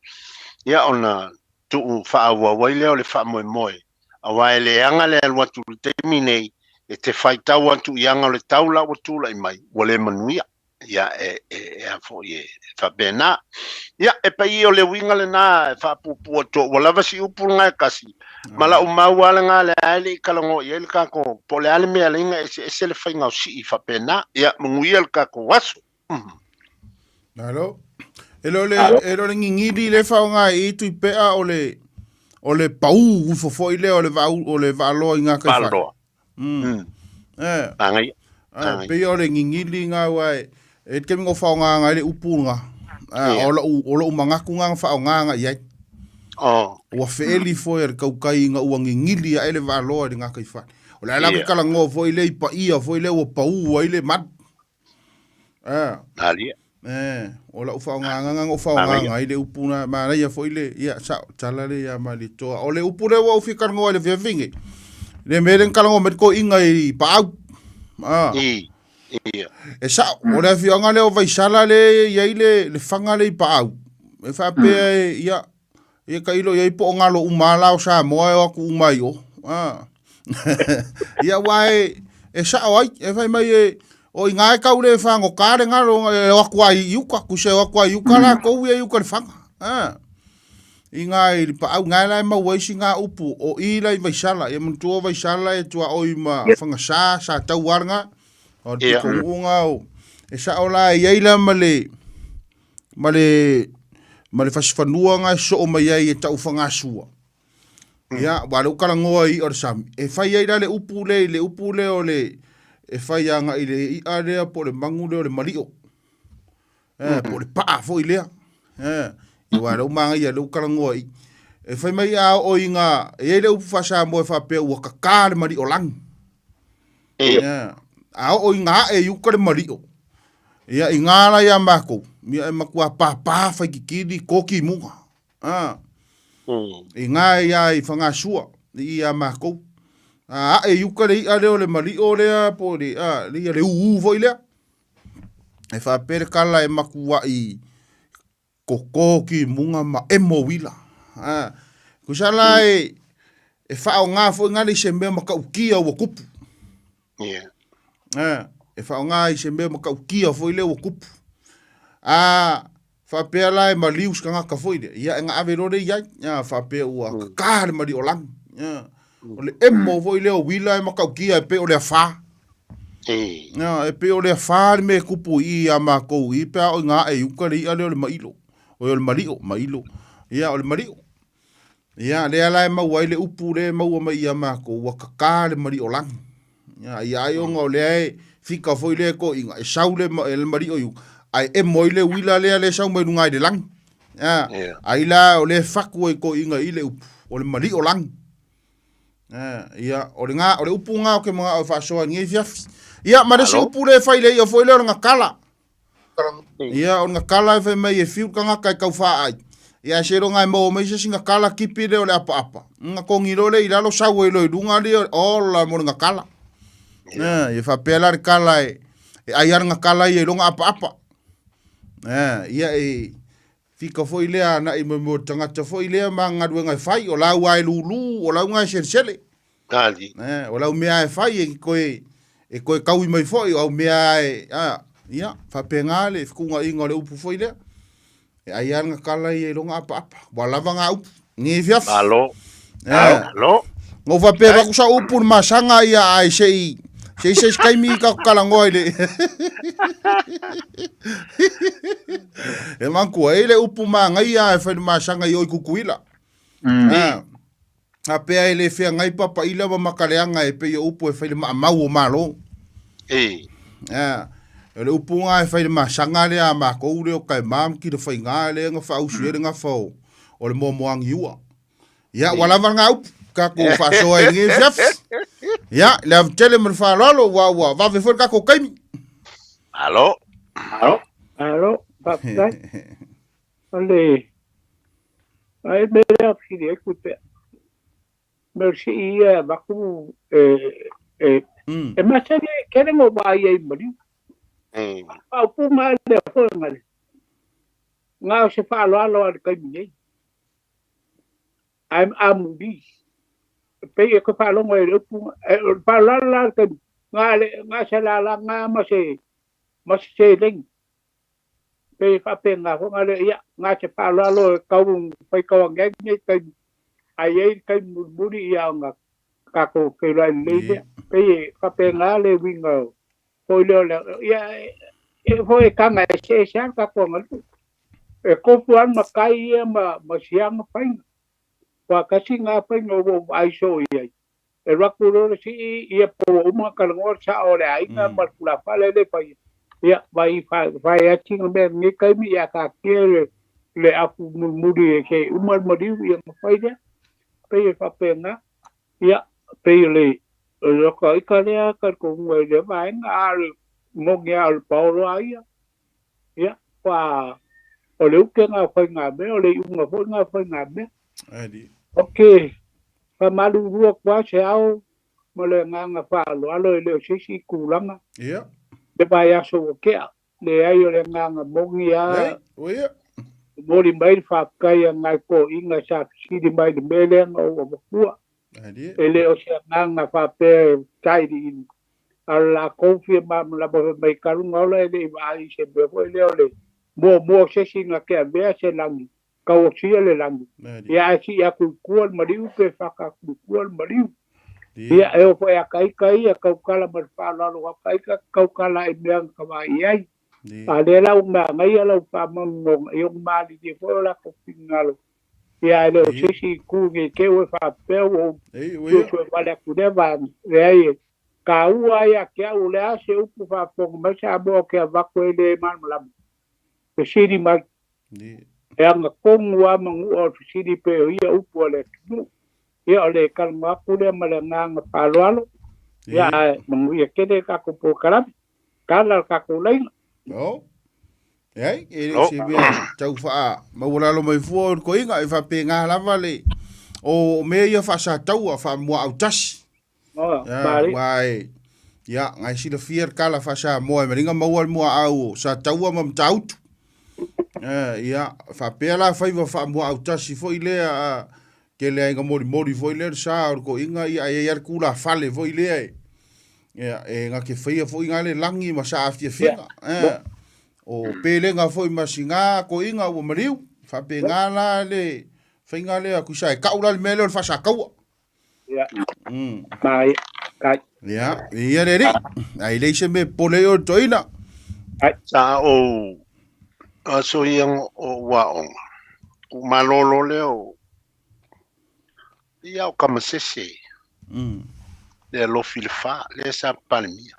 ia ona tu fa wa waile o le fa mo a waile anga le watu termine e te faita watu yanga le taula o tu lai mai wale manuia ia a fo ye fa bena ia e pa io le winga le na fa pupu to wala vasi upulnga kasi mala uma wala nga le ale kalango ye le kako pole ale me ale nga se le fainga si fa bena ia munguia le kako waso Alo. Elo le ngingiri le faunga i tu pea o le pau fo ile o le valo inga ka fa. Angai. Pe o le ngingiri nga wai e ke ngo faunga nga le upunga. O lo manga kunga faunga nga ia. O feli fo er kaukai nga uangi ngili ele valo inga ka fa. O la kala ngo fo ile pa ia fo ile o pau ile mat. Ali. Ola ufaonganga ufaonganga ile upuna ma ia foi le ia sa talale ia mali to ole upure wa ufikar ngo le vevinge le meren kalango met ko inga i pau e sa ole fianga le vai sala le ia le fanga le pau e fa pe ia kailo ia po ngalo umala o sa mo e ku mai o ia wai e sa oi e vai mai o inga ka ule fango kare ngalo o kwa yuka ku se o kwa yuka la ko we yuka fanga inga i pa au ngala ma we singa upu o ila i vaisala e muntu o vaisala e tua o ima fanga sa tauarnga o te ko unga o e sa ola i ila male fasfanua nga so o mai e tau fanga sua ya wala ukala ngoi o sam e fai ila le upu le o le e fai anga i le area po le mangule o le malio. Po le paa fo i lea. I wara umanga ia le ukarangoa i. E fai mai a o inga, e le upu fasa mo e fa pe ua kaka le malio lang. A o inga e yuka le malio. Ia i ngala ia mako. Mia e makua pa fai kikiri koki munga. I ngā ia I whangasua, I a mākou. E yuka le ia leo le mali o lea, po le ia le uu foi lea. E whapere kala e makua I koko ki munga ma emo wila. Kusala e whao ngā foi ngā le se mea maka ukia ua kupu. E whao ngā I se mea maka ukia foi leo ua kupu. Whapea lai ma lius ka ngaka foi le. Ia ngā ave rore iai. Whapea ua kakare mari o lang. O le emo foi leo wila e maka ukia e pe o le a wha. E pe o le a wha me kupu I a mākou I pe o ngā e uka le ia leo le mailo. O le mario, mailo. Ia o le mario. Ia le ala e maua I le upu le maua mai ia mākou ua kakare mari o lang. Ia ai o ngā le e fika foi le ko inga e sau le mario iu. Ai e moi le wila le sau mai nungai de lang. Ai la o le whaku e ko inga I le upu. O le mari o lang. Ia o le ngā, o le upu ngā o ke mga o whasoa ngai fiafi. Ia ma le se upu le whai le ia foi le o ngā kala. Ia o ngā kala e whai mai e fiu ka ngaka e kau wha ai. Ia se ro ngai mo mai se singa kala kipi le o le apa apa. Ngā kongiro le I lalo sau e loi runga le o la mo ngā kala. Ia whapela le kala e ai ar ngā kala I e ronga apa apa. Ia e fika foi lea na I mo tangata foi lea ma ngadue ngai whai o lau ai lulu o lau ngai sele. O lau mea e whai e koe kaui mai foi o mea e ia whape ngā le whikunga inga le upu foi lea. E ai ar ngā kala I e ronga apa apa. Walawa ngā upu. Ngi fiaf. Alo. Ngō whape wakusa upu ni masanga ia ai sei kaimi ka kalangoa le. E manku e le upu ma ngai a e whai masanga I oi kukuila. A pea e le whea ngai papa ila wa makaleanga e pe I upu e whai le mau o malo. E le upu ngā e whai le masanga le a mākou le o kai mam ki le whai ngā le ngā whausu e ngā whau o le momoangi ua. Ia walawa ngā upu kako whasoa e nge fiaf. Ia, le avtele man whalalo wa vave fwere kako kaimi. Alo. Papai. Ale. Ai mea fili e kupe. Mersi ia baku e masane kere ngo vai ai mari. Au pu mai le fo ngale. Ngao se falo alo al kaimi. I'm amudi. Pe ko falo ngo e pu falo la kaimi. Ngale sala la nga mas se ding. Pe fa pe nga ko ngale ia nga se falo alo kau pai kau ngai ni kaimi. Ai kai muri ia nga kako ke la le pe fa pe nga le wingo foi le ia e foi kanga se ka ko ngal e ko puan makai ma siang pai wa kasi nga pai no ai so ia e rakuro si ia po uma kalngor sa ore ai nga markula fale le pai ia vai a tinga me ni kai mi ia ka ke le afu muri ke umar mari ia pai dia pe fa pena ia pe le lo ko ikale ka ko ngwe le vai nga mo ngia al paulo ai ia pa o le uke nga fa nga me o le unga fo nga fa nga me okay fa malu ru kwa se au mo le nga fa lo alo le si kulanga ia de vai a so ke le ai o le nga mo ngia mori mai fa kai ngai ko inga sa si di mai de melen o bua ele o se nga fa pe kai di ala confirma la mai karu ngola ele vai se be foi le mo se singa ke be se lang ka o si le lang ya si ya ku mariu pe fa ka ku mariu ya e o foi a kai a kau kala mar fa lo kai ka kau kala e me ka vai ai ale la uma ngai ala pa mo yo mali de fo la ko finalo ya le si ku ke o fa pe o yo vale ku de va re ka ua ya ke o le se u fa po ma sa bo ke va ko le mal la pe si di ma e anga ko wa mo o si di pe ia u po le ya le kal ma ku le ma le nga pa lo ya mo ye ke de ka ko po kala ka ko le No. Ai, se mea tau wha mauralo mai fua ko inga e whape ngā lava le o mea ia wha tau a wha mua au tasi. Wai, ia, ngai sila fier kala wha mua e maringa maua mua au sa tau a mam tautu. Ia, whape la wha mua au tasi fo i lea ke lea inga mori fo i lea sa ko inga ia e iar kula fale fo i lea ia, e ngā ke whaia fo i ngā le langi ma sa aftia whina. O pelenga foi masinga ko inga o mariu fa penga la le finga le ku sai ka ula melo fa sa ka ya mai kai ya ia re ai le se me pole o toina sa o so yang o wa on ku malolo le o ia o kama sese le lo filfa le sa palmia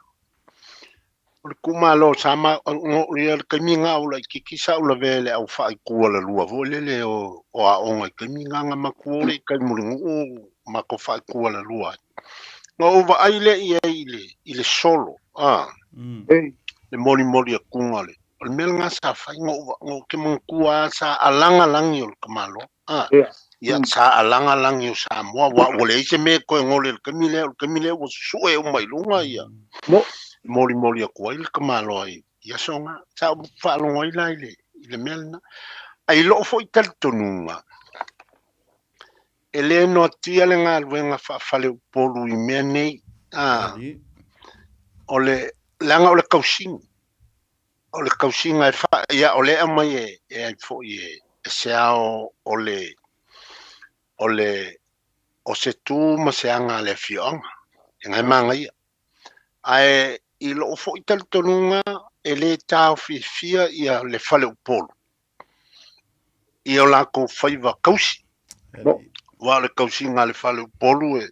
kumalo sama o le kaminga o le kikisa o le vele au fai kuala lua volele o a onga kaminga nga makuole kai mulingu o mako fai kuala lua no va aile ile solo le moli a kungale o mel nga sa fai ngo ke mangkua sa alanga langi o kamalo ya sa alanga langi o sa mo wa ole se me ko ngole kamile o sue o mai lunga ya moli a kuai le kamalo ai ia songa sa whaalonga i lai le melna ai lo fo i tal tonunga ele no tia le ngā luenga whaafale polu i mea nei ole langa ole kausinga ia ole amai e ai fo i e seao ole o se tu ma se anga le fionga e ngai manga ia ai i lo fo i tal tonunga e le tau fia ia le fale upolo. I o la ko whaiva kausi. Wa le kausi ngā le fale upolo e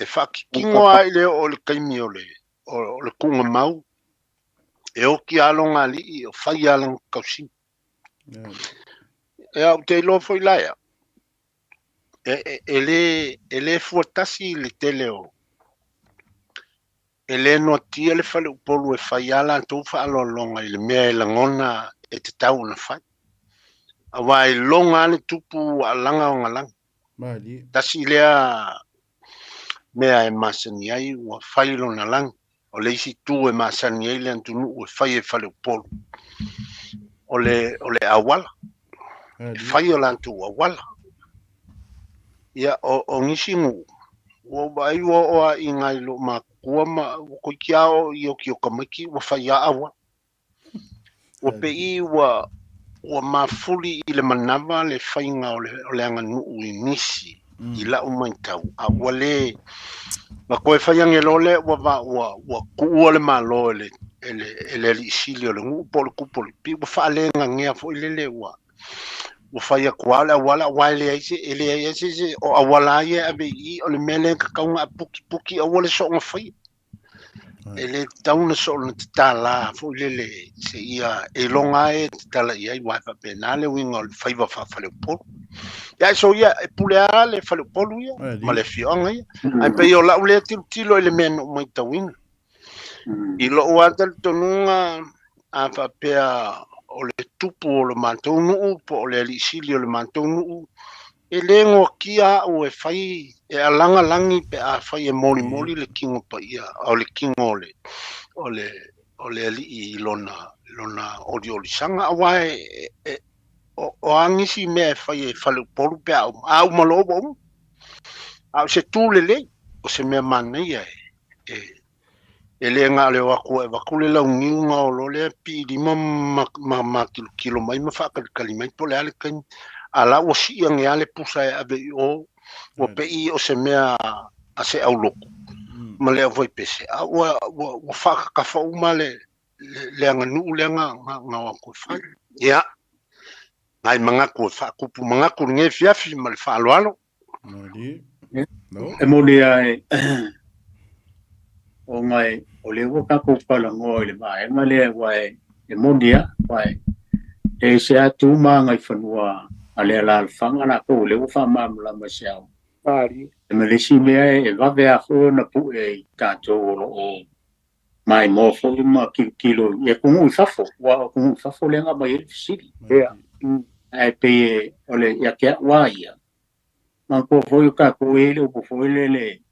whaki kingo ai leo o le kaimi o le kunga mau. E o ki alonga li i o whai along kausi. E au te lo fo i laia. E le fuatasi le tele o ele no tia le fale upolo e faiala tu fa longa ile mea la ngona e te tau na fai awai longa le tupu alanga o ngalang mali tasi lea mea e masani ai wa fai lo na lang o le isi tu e masani ai le antunu e fai e fale upolo o le awala fai o lantu awala ia o ngisingu o vai o ingai lo ma kuama ko kiao io ki o kamaki wa faia awa o pe I wa mafuli I le manava le fainga o le anga nuu I nisi I la o mai tau a wale ma koe faia ngelole wa kuua le malo ele isilio le ngu pole kupole pi wa faalenga ngea fo ilele wa faia kuala wala wale ai se ele ai se o awala ye abe I o le mele ka kaunga puki o wale so nga fai ele tauna so na tala fo lele se ia e longa e tala ia I wa pa penale winga o faiva fa fale polo ya so ia e puleale fale polo ia ma le fionga ia ai pe o la ule tilo ele men o mai tawin I lo wa tal tonunga a fa pea o le tupu o le mantou nuu po o le alisili o le mantou nuu e lengo kia o e fai e alanga langi pe a fai e moli le kingo pa ia o le kingo o le ali I lona o sanga awai o angisi me fai e fale polu pe au malobo au se tu le o se me mana ia e le nga le waku le launginga o lo le pi di ma kilo mai ma fa kalimai po le ale kan ala o si yang ya le pusa e ave o pe I o se mea a se au loko ma le voi pese o fa ka fa uma le anga nu le nga wa ko fa ya ngai manga ko fa kupu manga ko nge fiafi ma le fa alo e moni ai o ngai o le woka ko pala ngoi le mai ngale wai e modia wai e se atu ma ngai fanua ale la fanga na ko le ufa ma la masiao pari e me le si me e va ve a ho na pu e ta to o mai mo fo ma kilo e kungu fafo wa kungu fafo lenga mai sili Yeah. ai pe ole ya ke wa ia man ko fo ka ko ele ko fo ele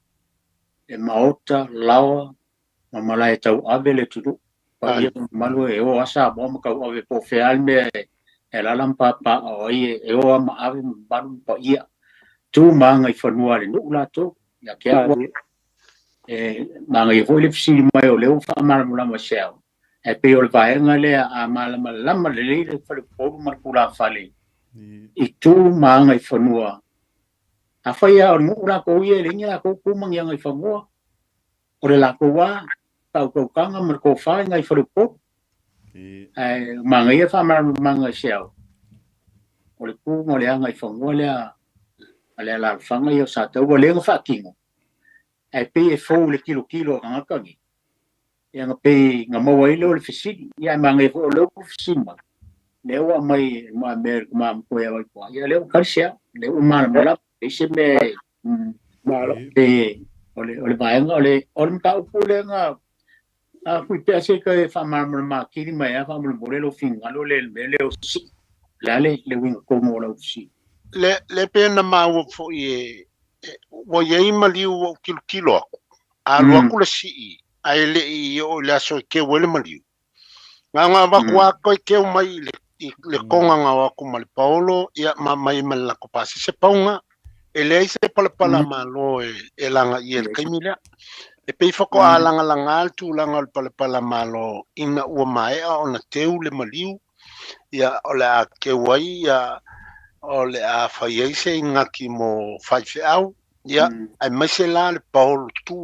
e maota lawa ma malai tau avele tudu pa ia malu e o asa mo ka ave po feal me e la lampa pa o e o ma ave ban pa ia tu manga i fanua le no la to ya ke wa e manga i fo le fsi mai o le o fa mar mula ma sel e pe o vai nga le a mala lama le le fa le po mar kula fale i tu manga i fanua a fa ia o no la ko ia le nya ko ku mang yang i fanua o le la ko wa tau ko kanga mar ko fa nga i fa le po manga ia fa mar manga sel o le ku mo le anga i fanua le ale la fanga yo sa te o le fa kingo ai pe e fo le kilo nga kangi ia nga pe nga mo wai le fisidi ia manga e fo le fisima le wa mai ma mer ma ko ya wai kwa ia le karsia le o ma la e se me pe ole vai nga ole mta ku le nga a ku pe se ka fa ma ki ma ya fa mo le lo finga lo le o si la le wing ko mo lo si le pena mau fo wo ye maliu o kilo a lo ku le si ai le i o la so ke wele maliu nga ba kwa ko ke mai le konga nga wa ku mal paulo ia mai la ko pasi se paunga e le se pala malo e langa i el kaimila e pe foko a langa tu langa pala malo ina o mai ona teu le maliu ia ola ke wai ia ole a fai se ngaki mo fai au ia ai mai se la le paulo tu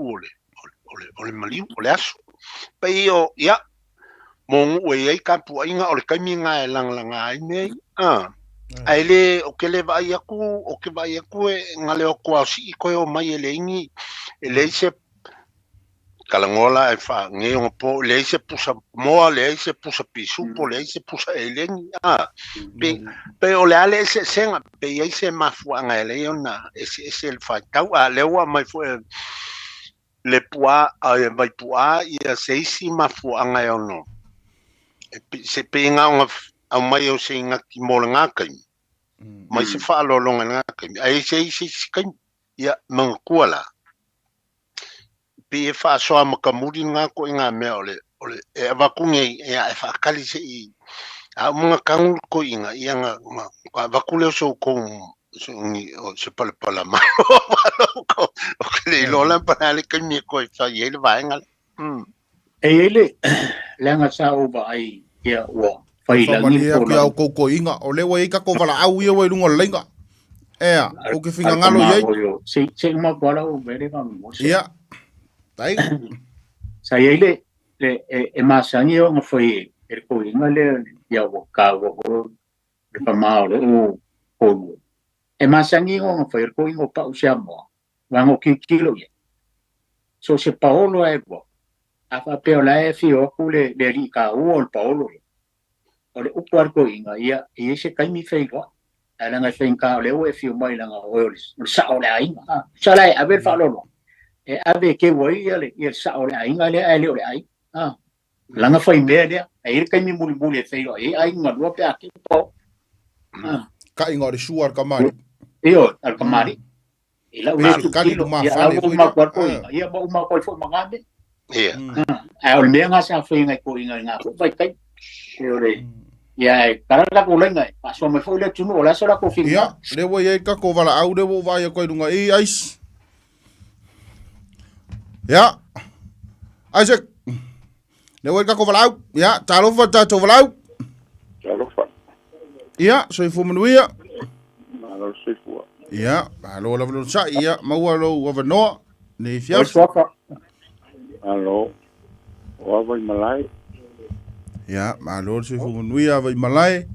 ole maliu ole aso pe io ia mo we ai kapu ainga ole kaiminga e langa ai nei ai le o ke le vai aku o ke vai aku e ngale o kwa si ko o mai ele ingi ele se kalangola e fa nge o po le se pusa mo le se pusa pisu po le se pusa ele pe o le ale se senga pe ai se mafuanga ele ona ese el fa tau a le wa mai fu le pua a vai pua ia se si mafuanga e ono se pe nga o mai o se nga ki mo nga kai mai se fa lo longa nga kai ai se kai ia mangkuala pe fa so am ka muri nga ko nga me ole e va kunge e fa kali se i a mga kangul ko inga ia nga va kule so ko se pala ma ko le lo la pa le kai mi ko sa ye le va nga ele langa sa o ba ai ia wa fai la ni ko la ko inga o le wai ka ko vala au ia wai lunga lenga o ke finga ngalo ye se ma para o vere va mo ia tai sa ele e ma sangi o ngo foi e ko inga le ia wo ka wo le pa ma o ko e ma sangi o ngo foi ko ingo pa o sia mo va ngo kilo ye so se paolo e bo a fa pe o la e fi o ku le ri ka o paolo o le upu arko inga ia i se kai mi fei ko ala nga fei ka le o e fi mai la nga o le sa o le inga sa lai a ver fa lo e ave ke woi ia le sa o le inga le ai le ai la nga fei me le ai kai mi muli e fei e ai nga lo pe aki po ka inga le suar kamari io al kamari ila o kali ma fale foi ma ko ia ba uma ko foi mangabe ia ai o le nga sa fei nga ko inga nga ko vai kai ia karala ko lenga pa so me foi le tunu ola so la ko fi ia le wo ye ka ko vala au le wo vai ko dunga e ais ia Isaac le wo ka ko vala au ia talo fa ta to vala au ia so fu manuia Malo se fu. ia alo la velo sa ia mau alo wa no ne fia Alo. Wa vai malai. ia malo se fu manuia vai malai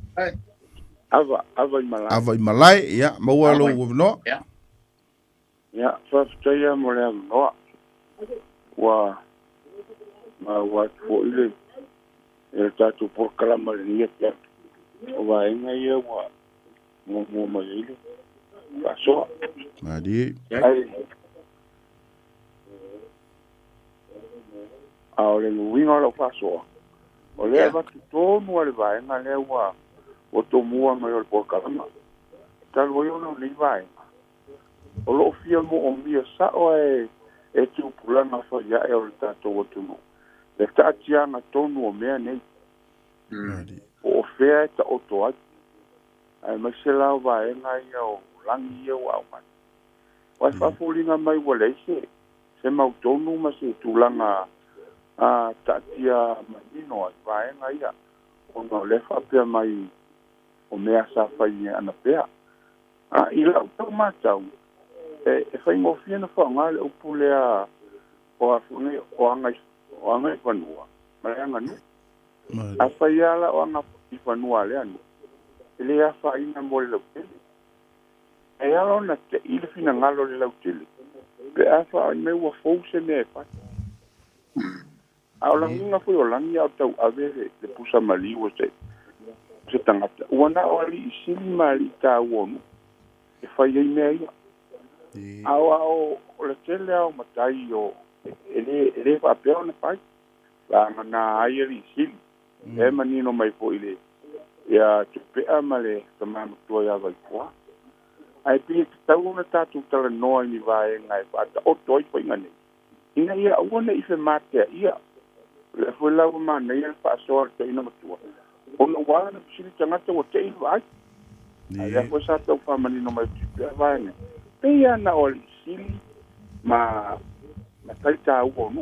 Ava malai ia mau alo wa no ya fa taya mo le no wa wa fo ile e tatu por kalama ni ya wa inga ia wa mo ile paso madi a le winga lo faso o le va to no le va en le wa o to mua mai o por kalama tal wo no le vai o lo fia mo o mia sa o e tu pulana fa ya e o tato o tu no le ta tia na tonu o mea nei o fea ta o to ai ma se la va e ngai o langi e wa ma wa fa fulinga mai wa le se mau tonu ma se tulanga a ta tia ma no va e ngai ya o no le fa pe mai o mea sa fa i ana pea a i la o ma tau e fa mo fina fa ngal o pulea o a fune o anga fanua ma anga no a fa yala o anga i fanua le anu ele a fa ina mo le tele e ala na te i le fina ngalo le tele pe a fa me wa fo se me fa a la nga fo la nga tau avere le pusa mali o se tangata ona o ali sili mali ta wonu e fa ye me ao le tele ao matai o ele fa pe ona fa la na ai ri sili e manino mai fo ile ya tupe amale tama to ya vai kwa ai pi tau na tatu tala no ni vai ngai pa o toi po ngane ina ia ona i fe mate ia le fo la ma na ia fa so te ina matua ona wa na sili tanga to te vai ai fo sa to fa manino mai tupe vai ne ia na o sili ma tai ta u no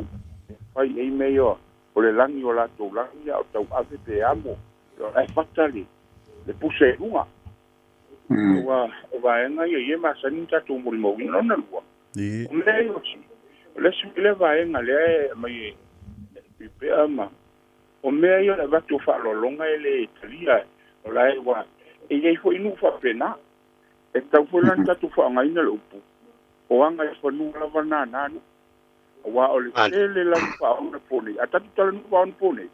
fai e meio o le langi o la to langi o tau ave te amo ai fatali le puse unga wa enga ye ma saninta tu muri mo no na lua le o si le si le va enga le mai pe ama o me yo le va tu fa lo longa ele italia o la e wa e ye fo inu fa pena e tau fo lan tu fa nga ina lo pu o anga fo nu la vana na wa o le la fa ona pone atatu tala nu fa on pone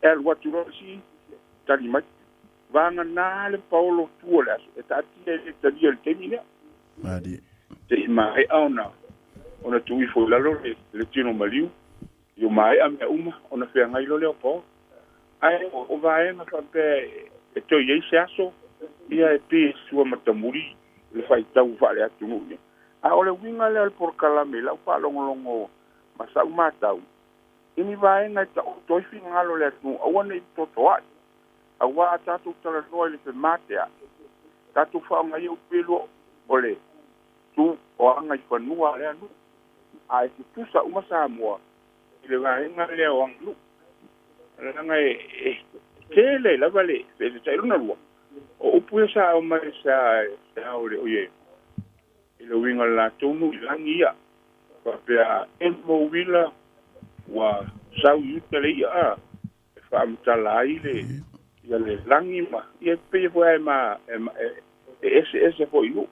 el waturosi tali mai vanga na le paulo tuolas e tati e tali el temina madi te mai ona tui fo la lo le tino maliu yo mai a me uma ona fe ngai lo le po ai o vai na fa pe e to ye saso ia e pe sua matamuri le fai tau vale atu no a ole winga le por calamela fa longo masa matau ini vai na to fingalo le atu o ona to a wa tatu tala no le matea tatu fa ngai o pelo ole tu o anga i fanua le anu ai tu sa uma sa mo le vai na le o anu la ngai tele la vale se te una lua o pu sa o mai sa ole oye ile winga la tonu langia pa pe en mo wila wa sa u tele ya fa mtala ile ya le langi ma e pe foi ma ese foi no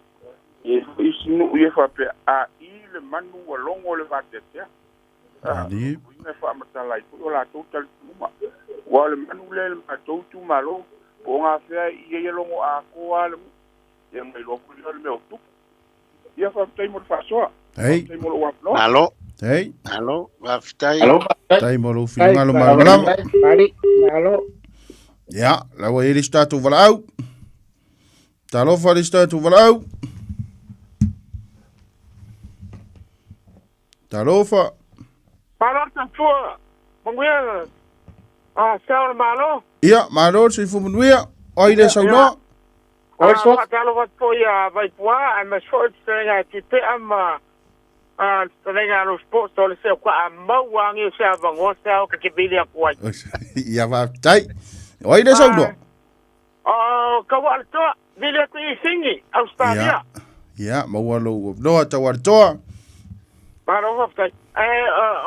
e isinu e fa pe a ile manu o longo le va te ali ne fa mtala i ko la total uma wa le manu le ma tu malo po nga fe i ye longo a ko al e me lo ku le me tu ia fa tai mo fa so hey tai mo wa no Alo, hey alo, va fitai. Alo, tai mo lo finga lo malam Mari, alo. ja la wa ele sta tu vala au talo fa li sta tu vala au talo fa Malo ta fua. Mongwe. Sao malo. ia malo si fu muia o ile sa no So talo wat po ya vai poa, I'm a short thing ti te ama tenga los postos le se kwa mau wangi se avango se ke bili akwa. ia va tai o ile sa no Kawal to bili ku singi Australia. ia ma wa lo no ta wa to Pero hofta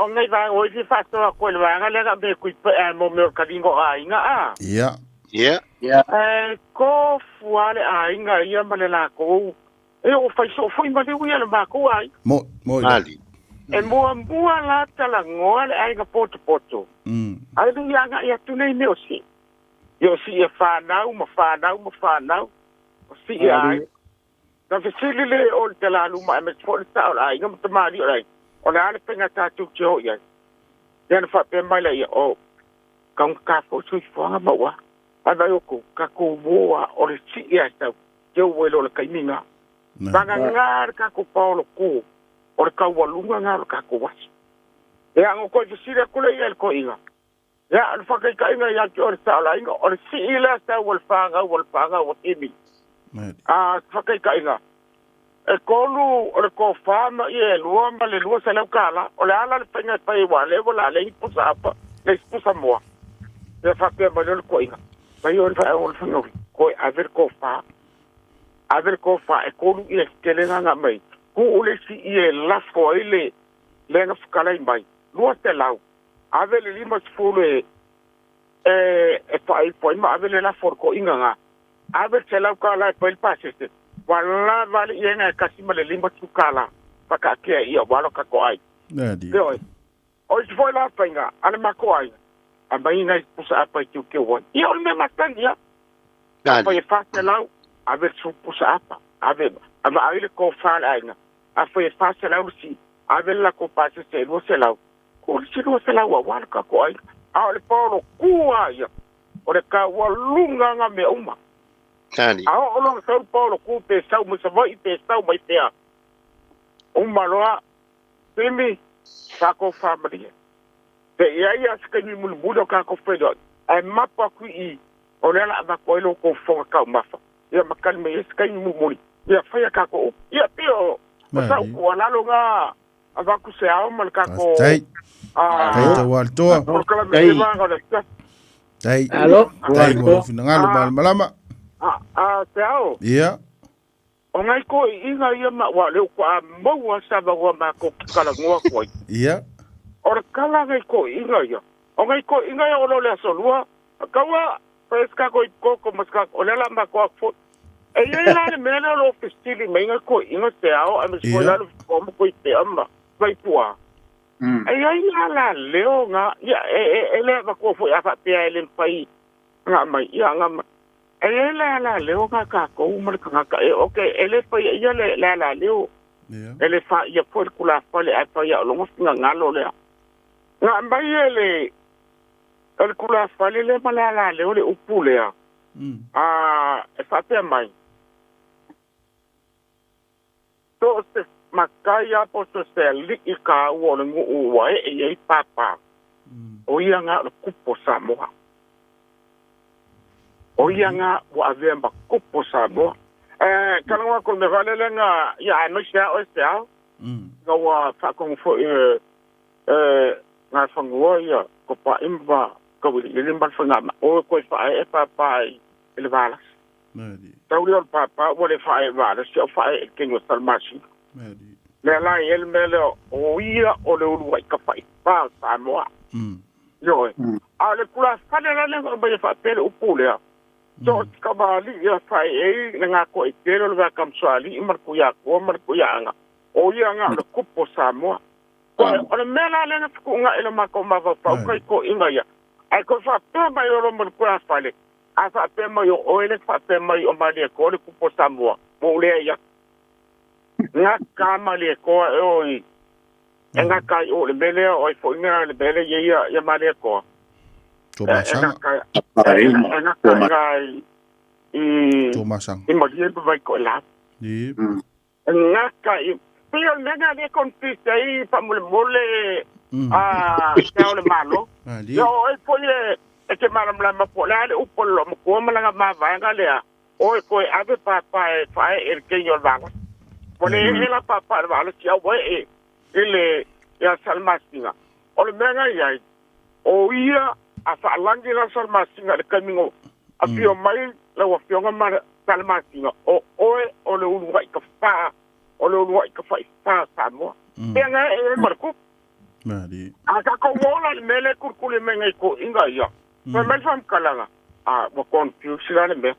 on nei va o si fatto ko le va nga be ku mo me kadingo nga ia Yeah. Ko fuale inga ia malela ko o fai so foi ma de ia le ba ko ai mo Ali. e mo la tala ngol ai ga poto ai du ia ga ia tu nei me o si yo si e fa nau o si ai na fesili le o tala lu ma me for sa ai ga tamari ai o la le penga ta tu jo ia Yan fa pe mai le o kang ka fo sui fo ma wa. Ana yo ko ka ko boa o le si ya sta. Yo welo le kai minga. Banga ngar ka ko Paulo ko. O le ka walunga ngar ka ko was. Ya ngo ko si le ko le el ko inga. Ya al fa kai inga ya ki o le sa la inga o le si ila sta wal fanga o tibi. Fa kai inga. E kolu o le ko fama ye lua ma le lua sele kala o le ala le penga pai wa le vola le ipusa apa le ipusa moa le fa pe ma le ko inga mai o le fa o le fa ko aver ko fa e kolu ile tele nga mai ku o le si ie la fo ile le nga fukala mai lua te lau ave le lima sfulu e fa i poi ma ave le la for ko inga nga ave te lau kala e pai pasiste wala vale yenga kasi male limba tukala paka kia ia walo ka ko ai Nadi. O si foi la penga ale mako ai a mai nai pusa apa ki ke wo ia o me matania apa e fase lau a ver su pusa apa a ver ama ai ko fala ai na a foi fase lau si a ver la ko pase se no se lau ko si no se lau walo ka ko ai a le polo kuwa ia o le ka walunga nga me uma Tani. Ao lo sa Paulo ku pe sa mo sa vai pe sa mai te a. Maloa pemi sa ko family. Te ia ska ni mu budo ka ko fedo. Ai mapa ku I. O le la ba ko lo ko fo ka mafa. Ia makal me ska ni mu mori. Ia fa ka ko. Ia pio. Sa ku ala lo nga ava ku se ao mal ka ko. Tai te waltoa. Tai. Alo. Tai mo finangalo malama. Te ao. Ia. O ngai ko inga ia ma wa leo kwa maua saba wa ma ko kala ngoa ko. Ia. O kala ngai ko inga ia. O ngai ko inga ia o lo le solua. Kawa peska ko maska o le la ma ko fo. E ia la le mena lo festili me ngai ko inga te ao a me ko la ko mo ko te ama. Vai pua. E ia la leo nga ia le ba ko fo ya fa pe ele pai. Nga mai ia nga la leo ka ko umar ka okay ele pa ia la leo ele fa ia por kula fa le fa ia lo nga lo le nga mai ele el kula fa le la leo le upule e fa pe mai to se makaya po se li ka wo ngu wa e papa o ia nga kupo samoa o ia nga wa avemba kupo sabo kalangwa ko me vale nga ya no sia o sia nga wa fa ko fo nga fangwa ya ko pa imba ko wi limba fanga o ko fa e pa ele vala Nadi. tawli ol papa wo le fa e vala sia fa e kengo salmashi Nadi. le la el mele o ia o le ulu ka fa pa samoa yo a le kula fa le la le ba fa pele upule so kabali ya fai nga ko itero le kam swali mar ku ya nga o ya nga le kupo samoa ko o le mena le ku nga ele ma ko ma fa ko inga ya ai ko fa pe ma yo mar ku afale a fa pe ma yo o ele fa pe ma yo ma le ko le kupo samoa mo le ya nga ka ma le ko o nga ka o le bele o fo nga le bele ya ma le ko Tomasang. Tomasang. Imagine ba ko la? Di. Ngaka pio nega de confiste aí pamule le malo. Yo e foi e que maram la ma pola de upolo ko mala ma vanga le o ko ave papa e fa el que yo vanga. Pole ela papa vale si o ele ya salmastinga. O le menga ya o ia a fa langi la salmasinga le kamingo a pio mai la wa pio ma salmasinga o le ulu vai ka fa o le ulu vai ka fa sa mo penga e marku Mari a ka ko wala le mele kurkule menga ko inga ya me mel fam kalanga a wa confuse la me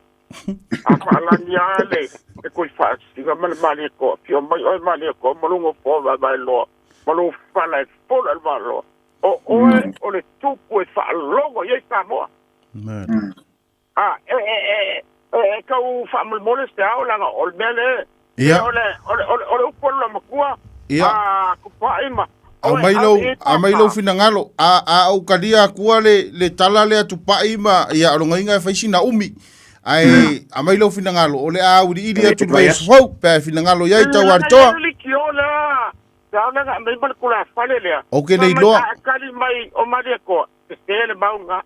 a fa langi ale e ko fa singa mal mali ko pio mai o mali ko molungo fo va lo malo fa la fo la lo o le tupu e fa logo ye sa mo Mari ka u fa mo moleste aula nga o mele Ia. ole upolo makua Ia. ku pa ima a mai lo fina ngalo a o kalia kua le tala le atupai ma ia aronga inga faisina umi ai a mai lo fina ngalo o le a uri ili atu vai fau pe fina ngalo ia tau artoa ok nei loa kali mai o mare ko tele baunga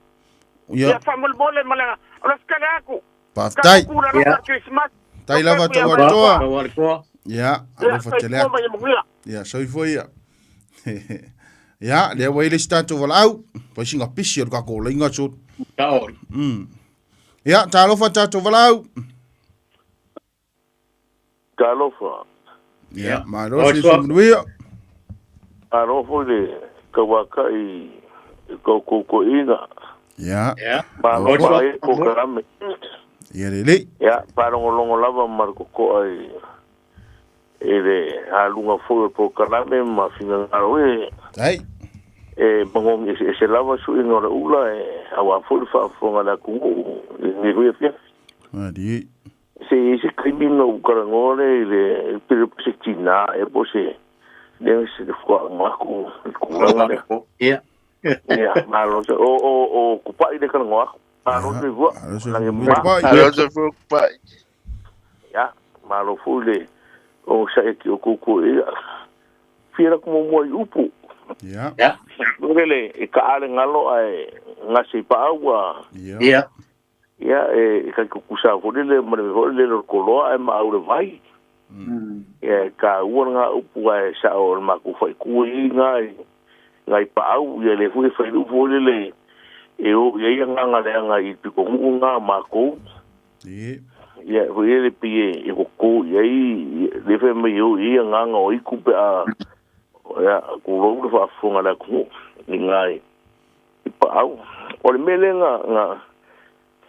ia famol bole mala o skale aku pa tai Christmas tai lava tau artoa ia alo fatele ia soi foi ia ia le wai le statu walau pa singa pisi o ka ko le inga so taori ia talo fa tatu walau Galofa ia ma ro se sumnuia arofo le kawakai ko ina ia pa ko ko karame ia le ya para longo lava marco ko ai ele alunga fo po karame ma fina aroe ai bangong se lava su inora ula awa fo fa fonga la ku ni ruefia adi se crimino karangore le persecutina po se deve se fo marco ku ia ya malo o kupa ide karangoa aro de vo ya malo fule o sa e ki o kuku e fira como mo upu ia ngele e ka ale ngalo ai ngasi pa agua ia ya e ka kuku sa fule le le kolo ai ma ure vai ya ka uanga upu ai sa o ma ku foi ku ngai pa au ia le fui fai fule le e o ia nga le nga I piko nga ma ko ia o ele pie e ko ia le fe me yo ia nga o I ku pe a ya ku lo fa fonga la ku ni ngai pa au o le mele nga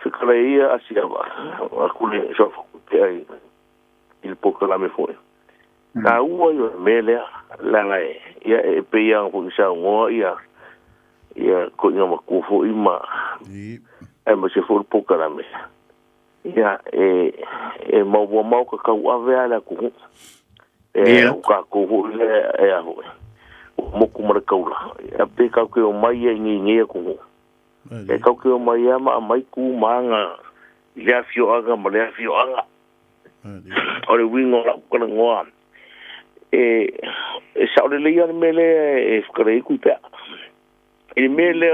fikra ia asia ba ku le so pe ai il poco la me foi na ua yo mele la ngai ia e pe ia ko sa ngo ia ko nga ku fo ima e mo se fo poco la me ia mo ka ave ala ku ka ko le e ho mo ku mar kaula e pe ka ko mai ngi ku e ka ko mai mai ku manga ia fio aga mo le fio aga ore wingo la ko ngoa sa le ia mele e skre ku pe e mele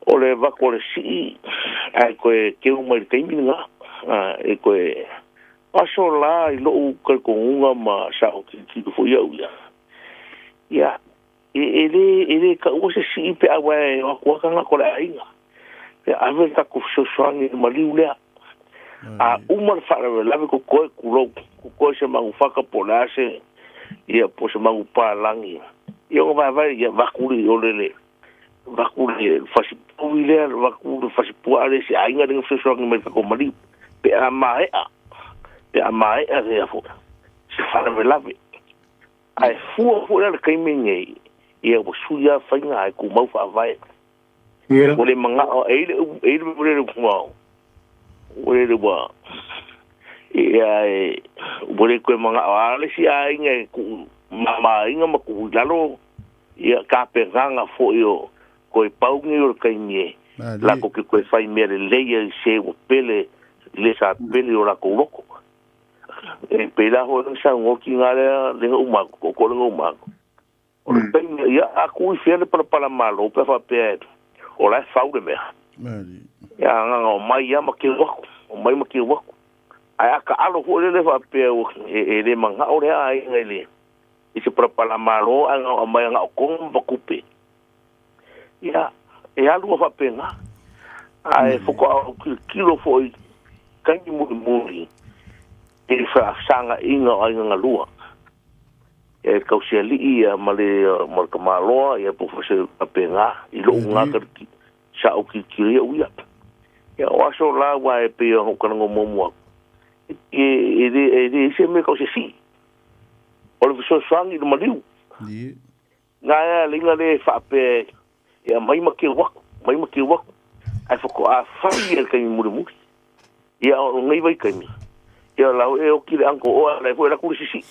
ole va ko si ai ko ke o mai temi nga e ko aso la I lo ko nga ma sa o ki fo ia ya ele ka o se si pe awa o ko ka nga ko la inga pe ave ta ko so ni maliule a umar fa la ko se mangu fa ka polase ia po se mangu pa langi yo va ia va kuri olele va kuri fasi puile va kuri fasi puale se ainga de so ni me ko mali pe amae fo se fa la ai fu la kai menye ia o suya fa nga ku mau fa vai o le manga ele le ku wele wa ia bole ko manga ale si ainga ku mama inga ma ku lalo ia ka peganga fo yo ko pau ni o kai nie la ko ke ko fai mere leia se o pele le sa pele o la ko loko e pela ho sa ngo ki ngale le uma ko le uma o ben ia aku fiele para malo pe fa pe o la fa de me ya nga mai ya makiwa o mai makiwa ai aka alo ho le fa pe o le manga o le ai ngele I se prepara malo anga mai nga ko bakupe ya e alu fa pe nga ai foko kilo foi kangi muri e fa sanga inga ai nga lua e kauseli ia male marka malo ia professor pe nga I lo nga ki sa o ki uia ya waso la wa e pe ho kana mo e se me ko se si o le so sangi no maliu nga ya linga le fa pe ya mai makiwa ai foko a fa ia ka mi muri ya o ngai vai ka mi ya la e o ki le anko o la fo la ku si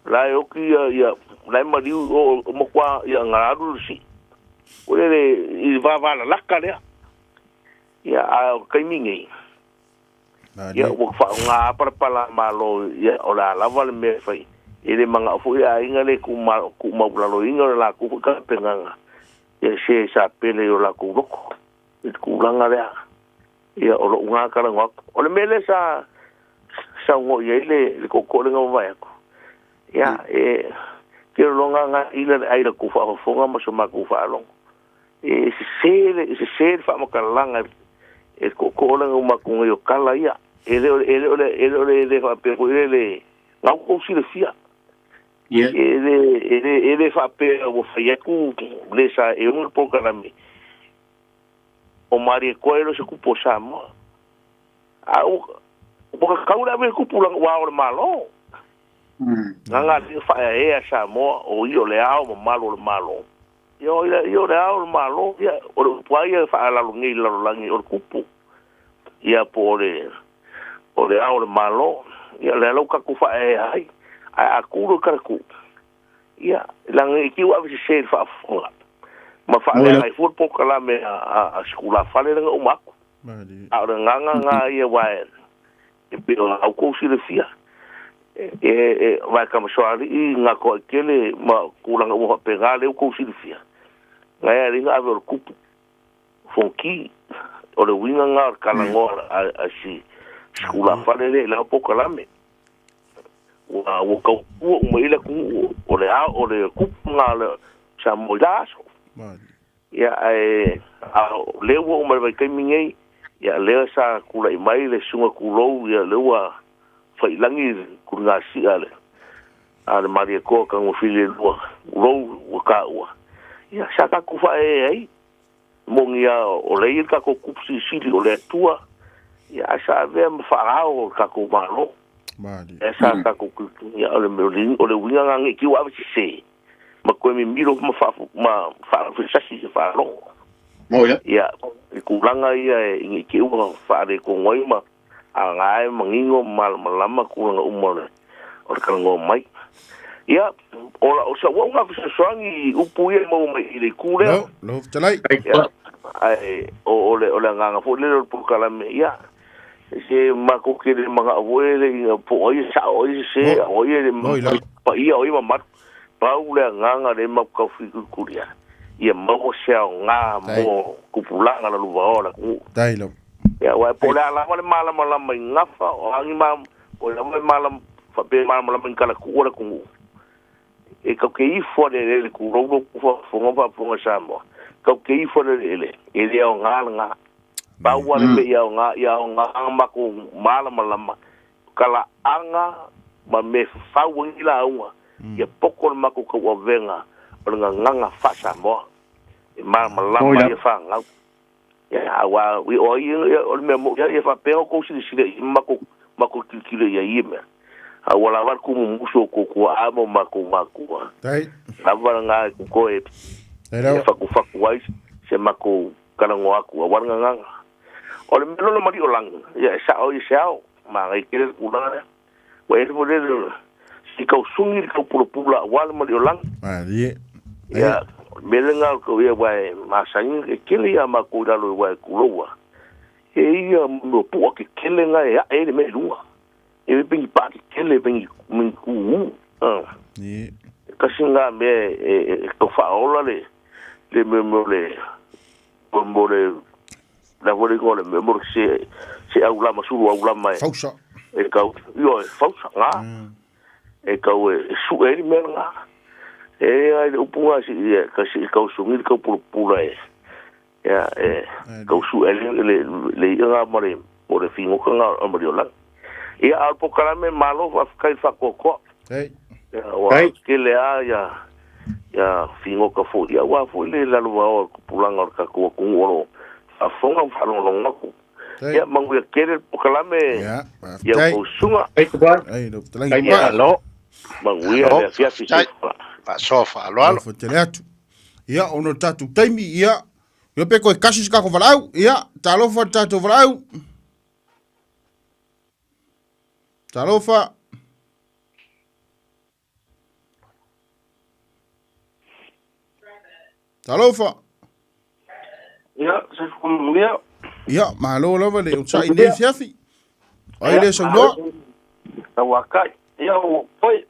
la e oki ia la mariu o mo kwa ia ngaru si o le I va la laka le ia a kaimingi ia o fa nga para malo ia o la lava le me fai ele manga fu ia inga le ku ma la lo inga la ku ka penga ia se sa pele o la ku loko ku langa le ia o lo nga ka nga o le mele sa ngo ia le ko ko le nga vai ko ia ke longa nga ila ai ku fa fonga ma so ma ku fa long se fa ma ka langa ko ko le nga ku yo kala ia ele fa pe ko ele nga ko si le fia ele fa pe o fa ia ku le sa e un po kana mi o mari ko ele se ku po sa mo o ka ula me ku pulang wa o malo nga li fa e sa mo o io le ao mo malo io le ao malo ia o po ia fa la lungi la langi o kupu ia po le o le ao le malo ia le lo ka ku fa e ai a ku ka ku ia langi ki wa se fa fonga ma fa le ai fu po kala me a skula fa le nga o maku a le nga ia wa e pe o ko si le fia vai ka maswali I nga ko kele ma kulanga o pegale o ko si le fia nga ri nga ver kupu fonki o le winga nga kala ngora a si skula fa le la po kala me o ka o mo ile ku o le kupu nga le sa mo daso ia le wo mo vai kai mingai ia le sa kula I mai le sunga kulo ia le wa fai langi kunga si ale maria ko ka mo fili lo ka wa ia sa ka ku fa ai mongia o le ka ko kupsi si o le tua ia sa ve ma fa o ka ko malo esa ka ko ia o le melin o le winga ngi ki wa se ma ko mi miro ma fa sa si fa lo ia ku langa ia ngi ki wa fa de ko ngoi ma angai mangingo malama ku nga umole o ka ngo mai ia o sa wa nga sa swangi upu ia mo mai ile ku le lo talai ai o le nga fo le pu kala me ia se ma ko ke le mga wele po ia sa o se o ia pa ia o ma pa u le nga le ma ka fi ku ia ia mo se nga mo kupulanga la luvaola ku dai lo ya wa po la malam ngafa o angi mam o la malam fa pe malam kala ku ora ku e ka ke I fo le ku ro fo ngo sa mo ka ke I fo le ele o nga ba wa le ya nga ma ku malam kala anga ma me fa wi la wa ya poko ma ku ko venga o nga fa sa mo malam ya fa nga ya wa we o me mo ya fa pe ko si mako kile ya yime a wala war ku muso ko amo mako dai lava nga ko e fa ku wai se mako kana ngoaku war nga o le melo mari o lang ya sa o ma ngai kile ku na wa e mo le si ka sungi ka pula wal mari o lang ya melenga ko ia vai masangi ke kele ia makura lo vai kuloa ia mo po ke kele nga ia ele me lua e pingi pa ke kele pingi min ku ni kasinga me ko fa ola le mo le la vole ko le mo se aula masuru aula mai fausa e ka yo fausa nga e ka su e me nga ai upunga si ka si ka sungir ka pula ya ka su le nga mare o le fingo ka nga mariola ia al pokalame malo va kai fa koko wa ke le ya fingo ka fo ya wa fo le la lo pulanga ka ko oro a fonga fa lo ngako ya mangu ya kere pokalame ya ko sunga ai no talai Alo. mangu ya fia fi Pa sofa, alo. fo teleatu ia ono tatu taimi ia yo pe ko kasi ka ko valau ia talofa tatu valau talofa Talofa. Ia, se kumia. Ia, malo lava le o sai nei fiafi. Ai le so no. Tawakai. Ia o poi.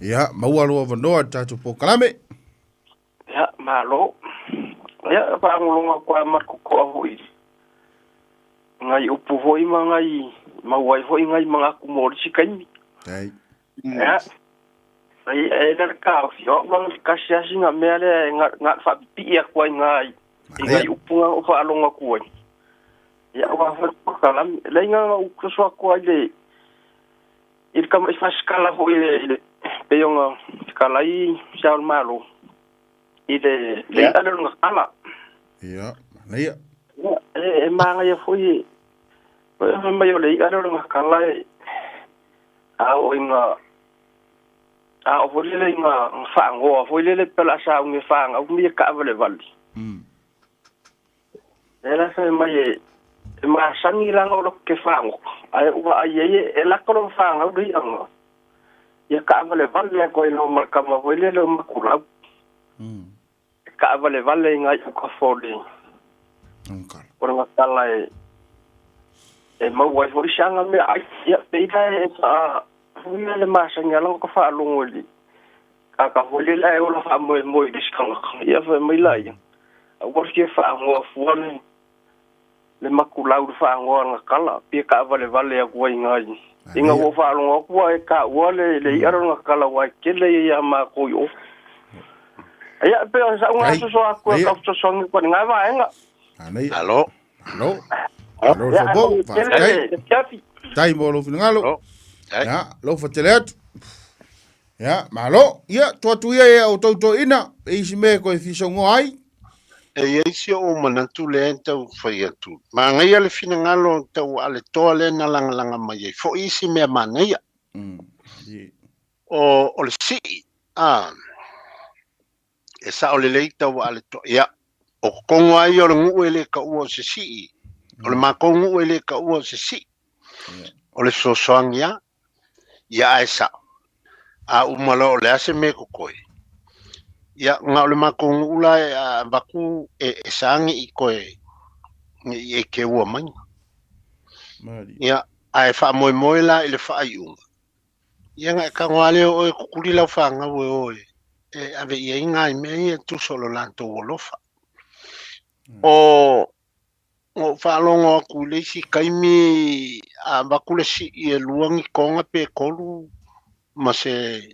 Ia, maua loa vanoa tatu po kalame. Ia, malo. Ia, pangulunga kwa marko ko hui. Ngai upu hoi mangai mawai hoi ngai mga kumori sikaimi. Ai. Ia. Ai dar ka yo mang kasia singa mele ngat fa pi kwa ngai. Ngai upu nga fa alonga kwa. Ia wa fa kalam lenga u so kwa le. Il kam fa skala hoi le peyong skala I sial malo. Ile le alonga kala. Ia, ia. Manga ya foi. Mai yo le alonga kala. Inga a foi le inga fango foi le pela sa un fanga u mi ka vale vali ela se mai ma sangi lang o ke fango ai u ai ela ko fanga u anga ya ka vale vali ko no marka ma foi le makula ka vale vali nga ko foli Onkal. por kala ma wa foi sanga me ai ya peita esa le masanga lang ko fa lungoli ka hole la o la fa mo diskanga ya fa mai lai a wo ke fa ngo fuone le makula u fa ngo nga kala pe ka vale ya ko ngai inga wo fa ngo ko ka wo le aro nga kala wa ke le ya ma ko yo ya pe sa nga so ko ka so so ko nga va nga Anei. Alo. Alo. Alo so bo. Tai mo lo finalo. Ya, lo fa telet. Ya, malo. Ya, tu ia o to ina. E si me ko fi so ngoi. E isi o manatu le tau fai atu. Ma ngai ale fina ngalo tau ale toa le na langa mai. Fo isi me manaya. O le si. E sa o le lei tau ale to. Ya. O kongo ai o le ngu ele ka ua se si. O le makongu ele ka ua se si. O le sosoang ya. Ya ai sa. A umalo le ase me kokoi. Ya nga le makongu ula baku e sangi I koe e ke ua mai. Ya ai fa moi la ile fa ayunga. Ya nga ka ngale o kukuli la fa nga we e ave ia inga I me tu solo lanto wolofa. O fa longo ku le si kaimi a bakule si e luangi konga pe kolu ma se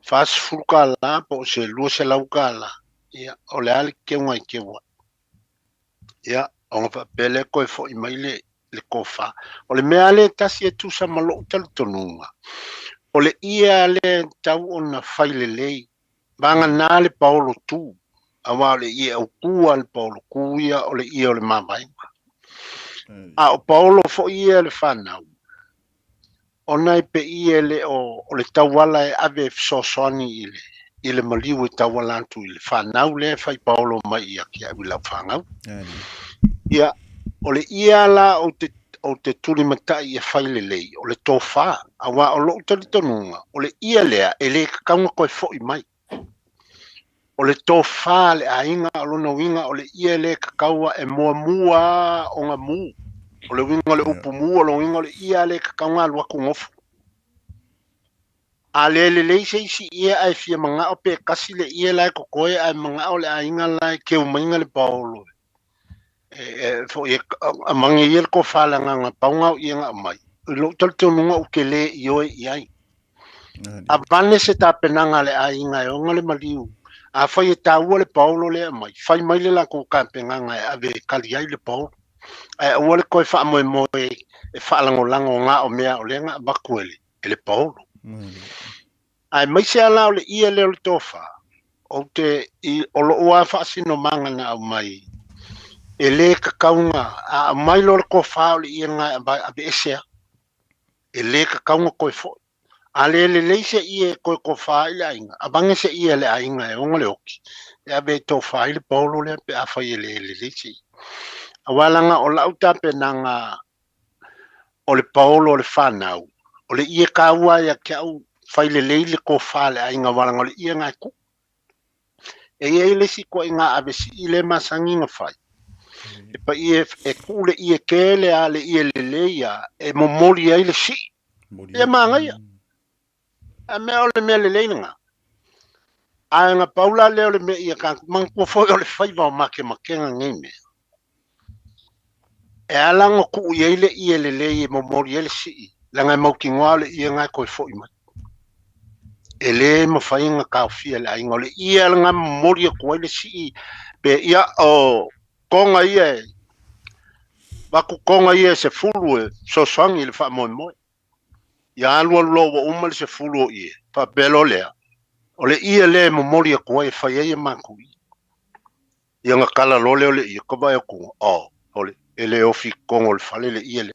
fast food kala po se lu se lau kala ya o le ale ke ngai ke wa ya on fa pele ko fo I mai le kofa o le me ale tasi e tu sa malo tel tonunga o le ia le tau ona faile lei banga na le Paulo tu awa le ia o ku al Paulo ku ia o le ia o le mamai a o Paulo fo ia le fanau ona pe ia le o le tawala e ave sosoni ile maliu tawala tu ile fanau le fai Paulo mai ia kia wila fangau ia o le ia la o te tuli matai ia fai le lei o le tofa awa o lo tali tonunga o le ia lea ele kaunga koe foi mai o le tofa le ainga o lona winga o le ia le kakaua e mua o nga mu o le winga le upu mu o le winga o le ia le kakaunga alua kungofu a le se isi ia ai fia manga o pe kasi le ia lai kokoe ai manga o le ainga lai ke umainga le Paulo fo a mangi ia ko fala nga paunga o ia nga mai lo tolto nunga o kele io iai a bane se ta penanga le ainga o nga le maliu a fai taua le Paulo le mai fai mai le la ko kampenga nga ave kaliai le Paulo ai o le ko fa mo e fa lango nga o mea o le nga bakuele le Paulo ai mai se ala o le ia le tofa o te o lo wa fa sino manga na mai ele kakaunga a mai lo ko fa o le ia nga a besia ele kakaunga ko fo ale le se ia ko fa ile ainga abange se ia le ainga e ngole oki e be to fa ile Paulo le pe a fa ile le si awalanga o la uta pe nanga o le Paulo le fanau o le ia kaua ya kau faile leile ko fale ai nga wala ngole ia nga ku e ia ile si ko inga avesi ile masangi nga fai e pa ie e kule ie kele ale ie lele ia e momoli ai le si e manga ia a me ole me lele nga a nga paula le ole me ia ka man ko fo ole fai va make nga ngime e alango ku ie lele ie momoli ele si langa mau ki ngale ia nga ko fo ima ele mo fainga ka fia la ingole ia nga mori ko ile si pe ia o konga ia ba ku konga ia se fulu so sang il fa mo mo ia lo o mal se fulu ia pa belo le ole ia le mo mori ko e fa ia ma ku ia nga kala lo le ia ko ba ku o ole ele o fi kongo le fale le ia le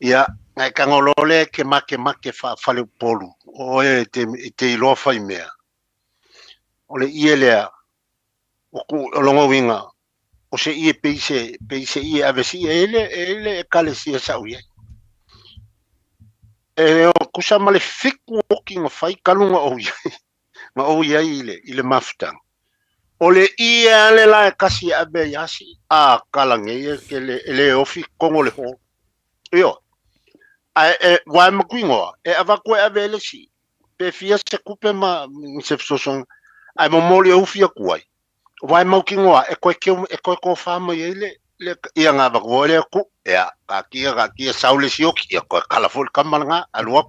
ia ngai kangolole ke make fa fale polu o e te lo fa imea ole ia le o ku longo winga o se ie peise ie avesi ele kale sia sauia e o kusa male fiku walking fai kalunga o ia ma o ia ile mafutang ole ia le la kasi abe yasi a kalange ke le ofi kongo le ho yo wa makuingo e avako avele si pe fia se kupe ma se soson ai momoli o fia kuai vai makingo e ko fama ile le ia nga ba ko le ku ya ka kia saule sioki e ko kala fol kamanga alua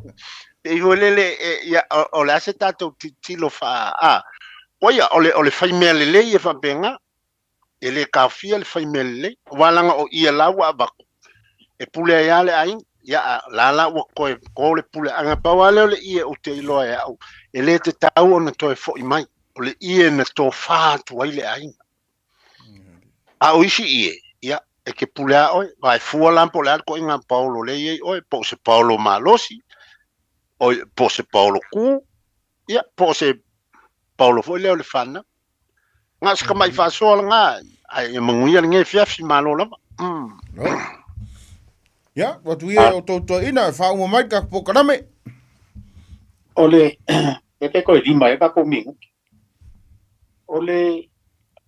e le ya o la se tato tilo fa oia ole fai mele le e fa benga ele ka fia le fai mele walanga o ia lawa ba e pule ya le ai ya la o ko le pule anga pa wale le ia o te lo ya ele te tau ona to fo mai ole ia na to fa tu ile ai a o isi ia ya e ke pule o vai fu lampo le ko inga Paulo le ia o po se Paulo malosi o po se Paulo ku ya po se Paulo foi le fana ngas ka mai fa so nga ai manguia nge fiafi malo la ya watu ia o to ina fa uma mai ka po karame ole e ke ko di mai ka ko mingu ole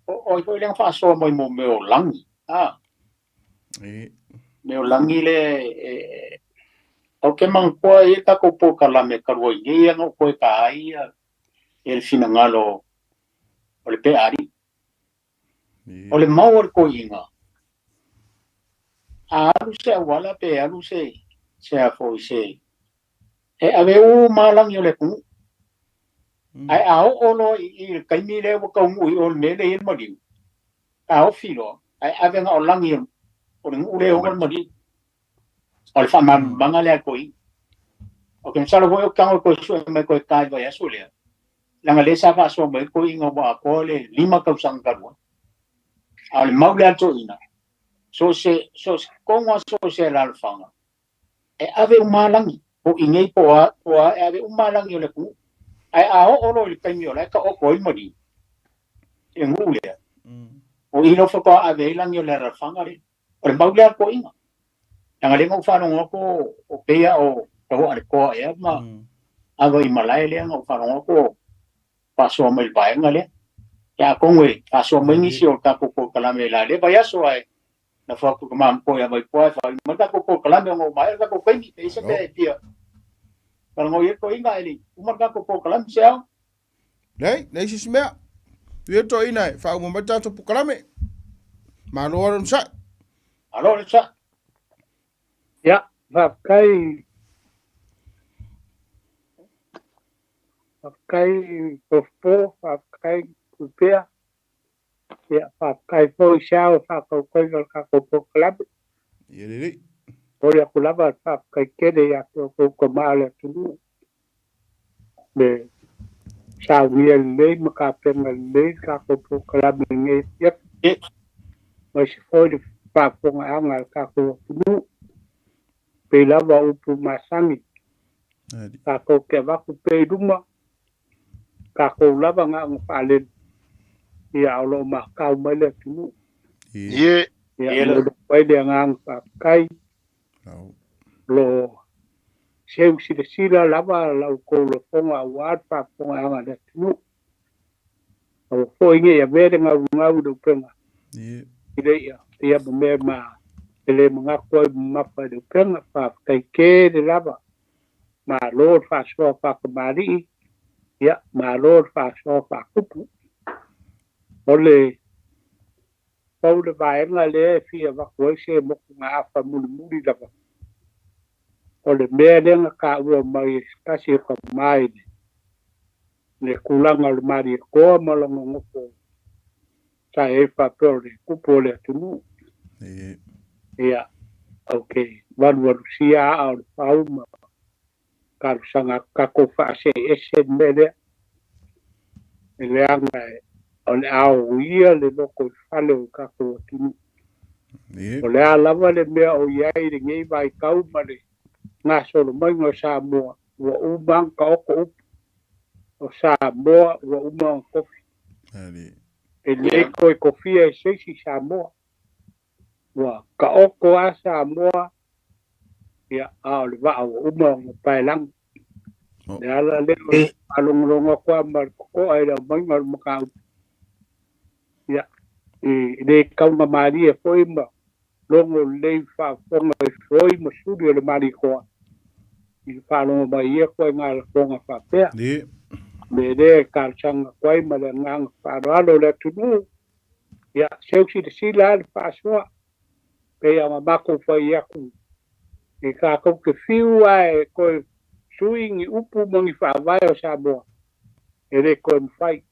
o le fa so mo me o langi me o langi le o ke man ko e ka ko po kalame ka ro ye no ko ka ai el finangalo ole pe ari ole mawar ko inga alu se wala pe alu se afo se e ave u malang yo le ku ai ao ono I kai mi le ko mu o me le mo di ao filo ai ave nga lang yo o ngu le o mo di o fa ma mangale ko I o ken salo ko ka ko so me ko kai va ya so le la le sa fa so me ko inga ba ko le 5 ka sang ka ro al maula to ina so se kongo so se la fanga e ave umalangi o ingei poa e ave umalangi le ku ai ao olo le kaimio le ka o ko imodi e ngule o ino fo ko ave langi le ra fanga le o le maula ko inga nga le mo fa no ko o pea o ko e ma ave imalai le ngo fa no ko paso mo il bai ngale ya kongwe paso mo ngi si o ka ko kalame la le ba ya so ai na fa ko ma ko ya mai ko fa ma ta ko kalame ngo mai ta ko kai ni pe se pe tia para ngo ye ko inga eli uma ka ko kalame se nei si smea ye to ina fa uma mata to kalame ma lo ron sa alo sa ya va kai po fa kai kupea ya fa kai po shao fa ko ka ko club ye ora kulaba fa kai kede ya ko male tu be sa wie le maka penga le ka ko club nge yep mas foi fa ko anga ka ko tu pe lava upu masangi ka ko ke va ku pe duma ka ko lava nga ngale ya lo ma ka mele tu ye ya lo pai de ngang pa kai lo seu si de sila lava la ko lo ponga wa pa ponga anga de tu o foi nge ya vere ngau do penga Ie. ide ya tia me ma ele mga ko ma fa do penga fa kai ke de lava ma lor fa so fa mari ya ma lor fa so fa kupu ole pau de vai nga le fi va ko se mo nga fa muri lava ole me le nga ka u mai ka se ko mai le kulanga le mari ko malongo ngoko sa e fa pole kupo le tunu Ie. ya okay wan sia au pau ma ka sanga ka ko fa se ese mele le anga on au ia le loko fale ka ko tunu Ie. ole ala vale me o yai de ngai vai kau male nga so lo mai ngo sa mo wo u bang ka ko o sa mo wo u mo ko Ali. e le ko fia se si sa mo wa ka o ko a sa mo ya a le va o mo pa lang Oh. ya la le along longo ko mar ko ai da mai mar mo ka ya e le ka ma mari e foi ma longo le fa fonga e foi mo studio le mari ko i fa longo ba ye ko nga fonga fa pe Ie. me de ka chang ko ma le ngang fa ro le tunu ya se de sila fa so pe ya ma ko fa ya ku e ka ko ke fiu ai ko suing i upu mangi fa vai o sa bo e le ko fai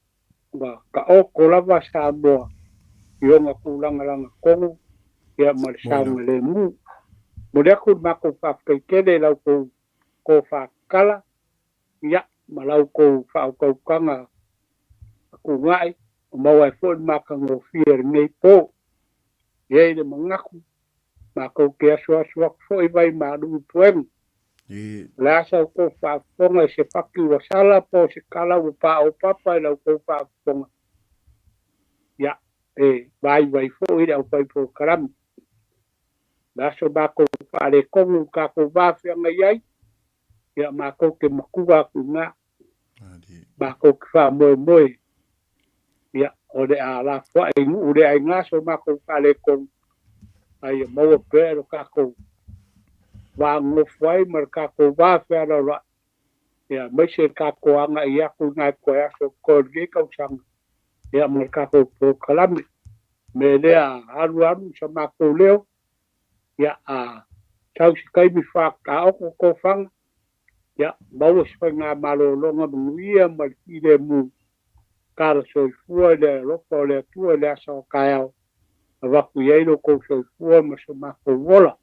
wa ka o ko lava sa bo yo nga ku langa ko ya ma sa le mu mo le ku ma ko fa ke le la ko fa kala ya ma la ko fa ko kanga ku ngai mo wa fo ma ka ngo fier nei po ye de mangaku ma ko ke so fo i vai ma du tuen Ie. la sa ko fa fonga se paki wa sala po se kala u pa o papa la ko fa fonga ya vai fo i da fa po karam la so ba ko fa le ko ka ko va fe ngai ya ma ko ke makuwa ku nga Ali. ba ko fa mo ya o de ala fa i u de ai nga so ma ko fa le ko ai mo pero ka ko wa ngo fai mar ka ko va fe ala ya me se ka ko anga ia ku nga ko ya so ko ge ka sang ya mar ka ko pro kalam me le a aru sa ma ko leo ya a tau si kai mi fa ka o ko fang ya mau se nga malo lo nga buia mar ki le mu ka so fu le lo ko le tu le sa ka ya va ku ye lo ko so fu ma so ma ko vola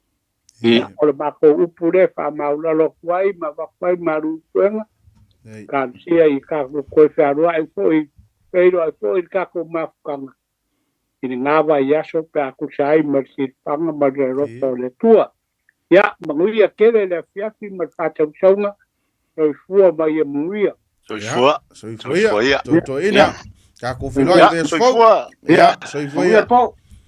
Ie. o le ma ko upure fa ma la lo kwai ma va kwai maru tuenga Ei. kan sia i ka ko fa ro ai fo i ka ko ma kanga ini ngava ya so pa ku sai mer si panga ma ro to le tua ya manguia kele le fiafi ma ka tau songa o fu ma ye muia Soi Ja. fua. Soi Soi fua, fua. ja. Toi ina. Ka ko filo Ja, ai soi fo. fua. Ja. Soi fua. po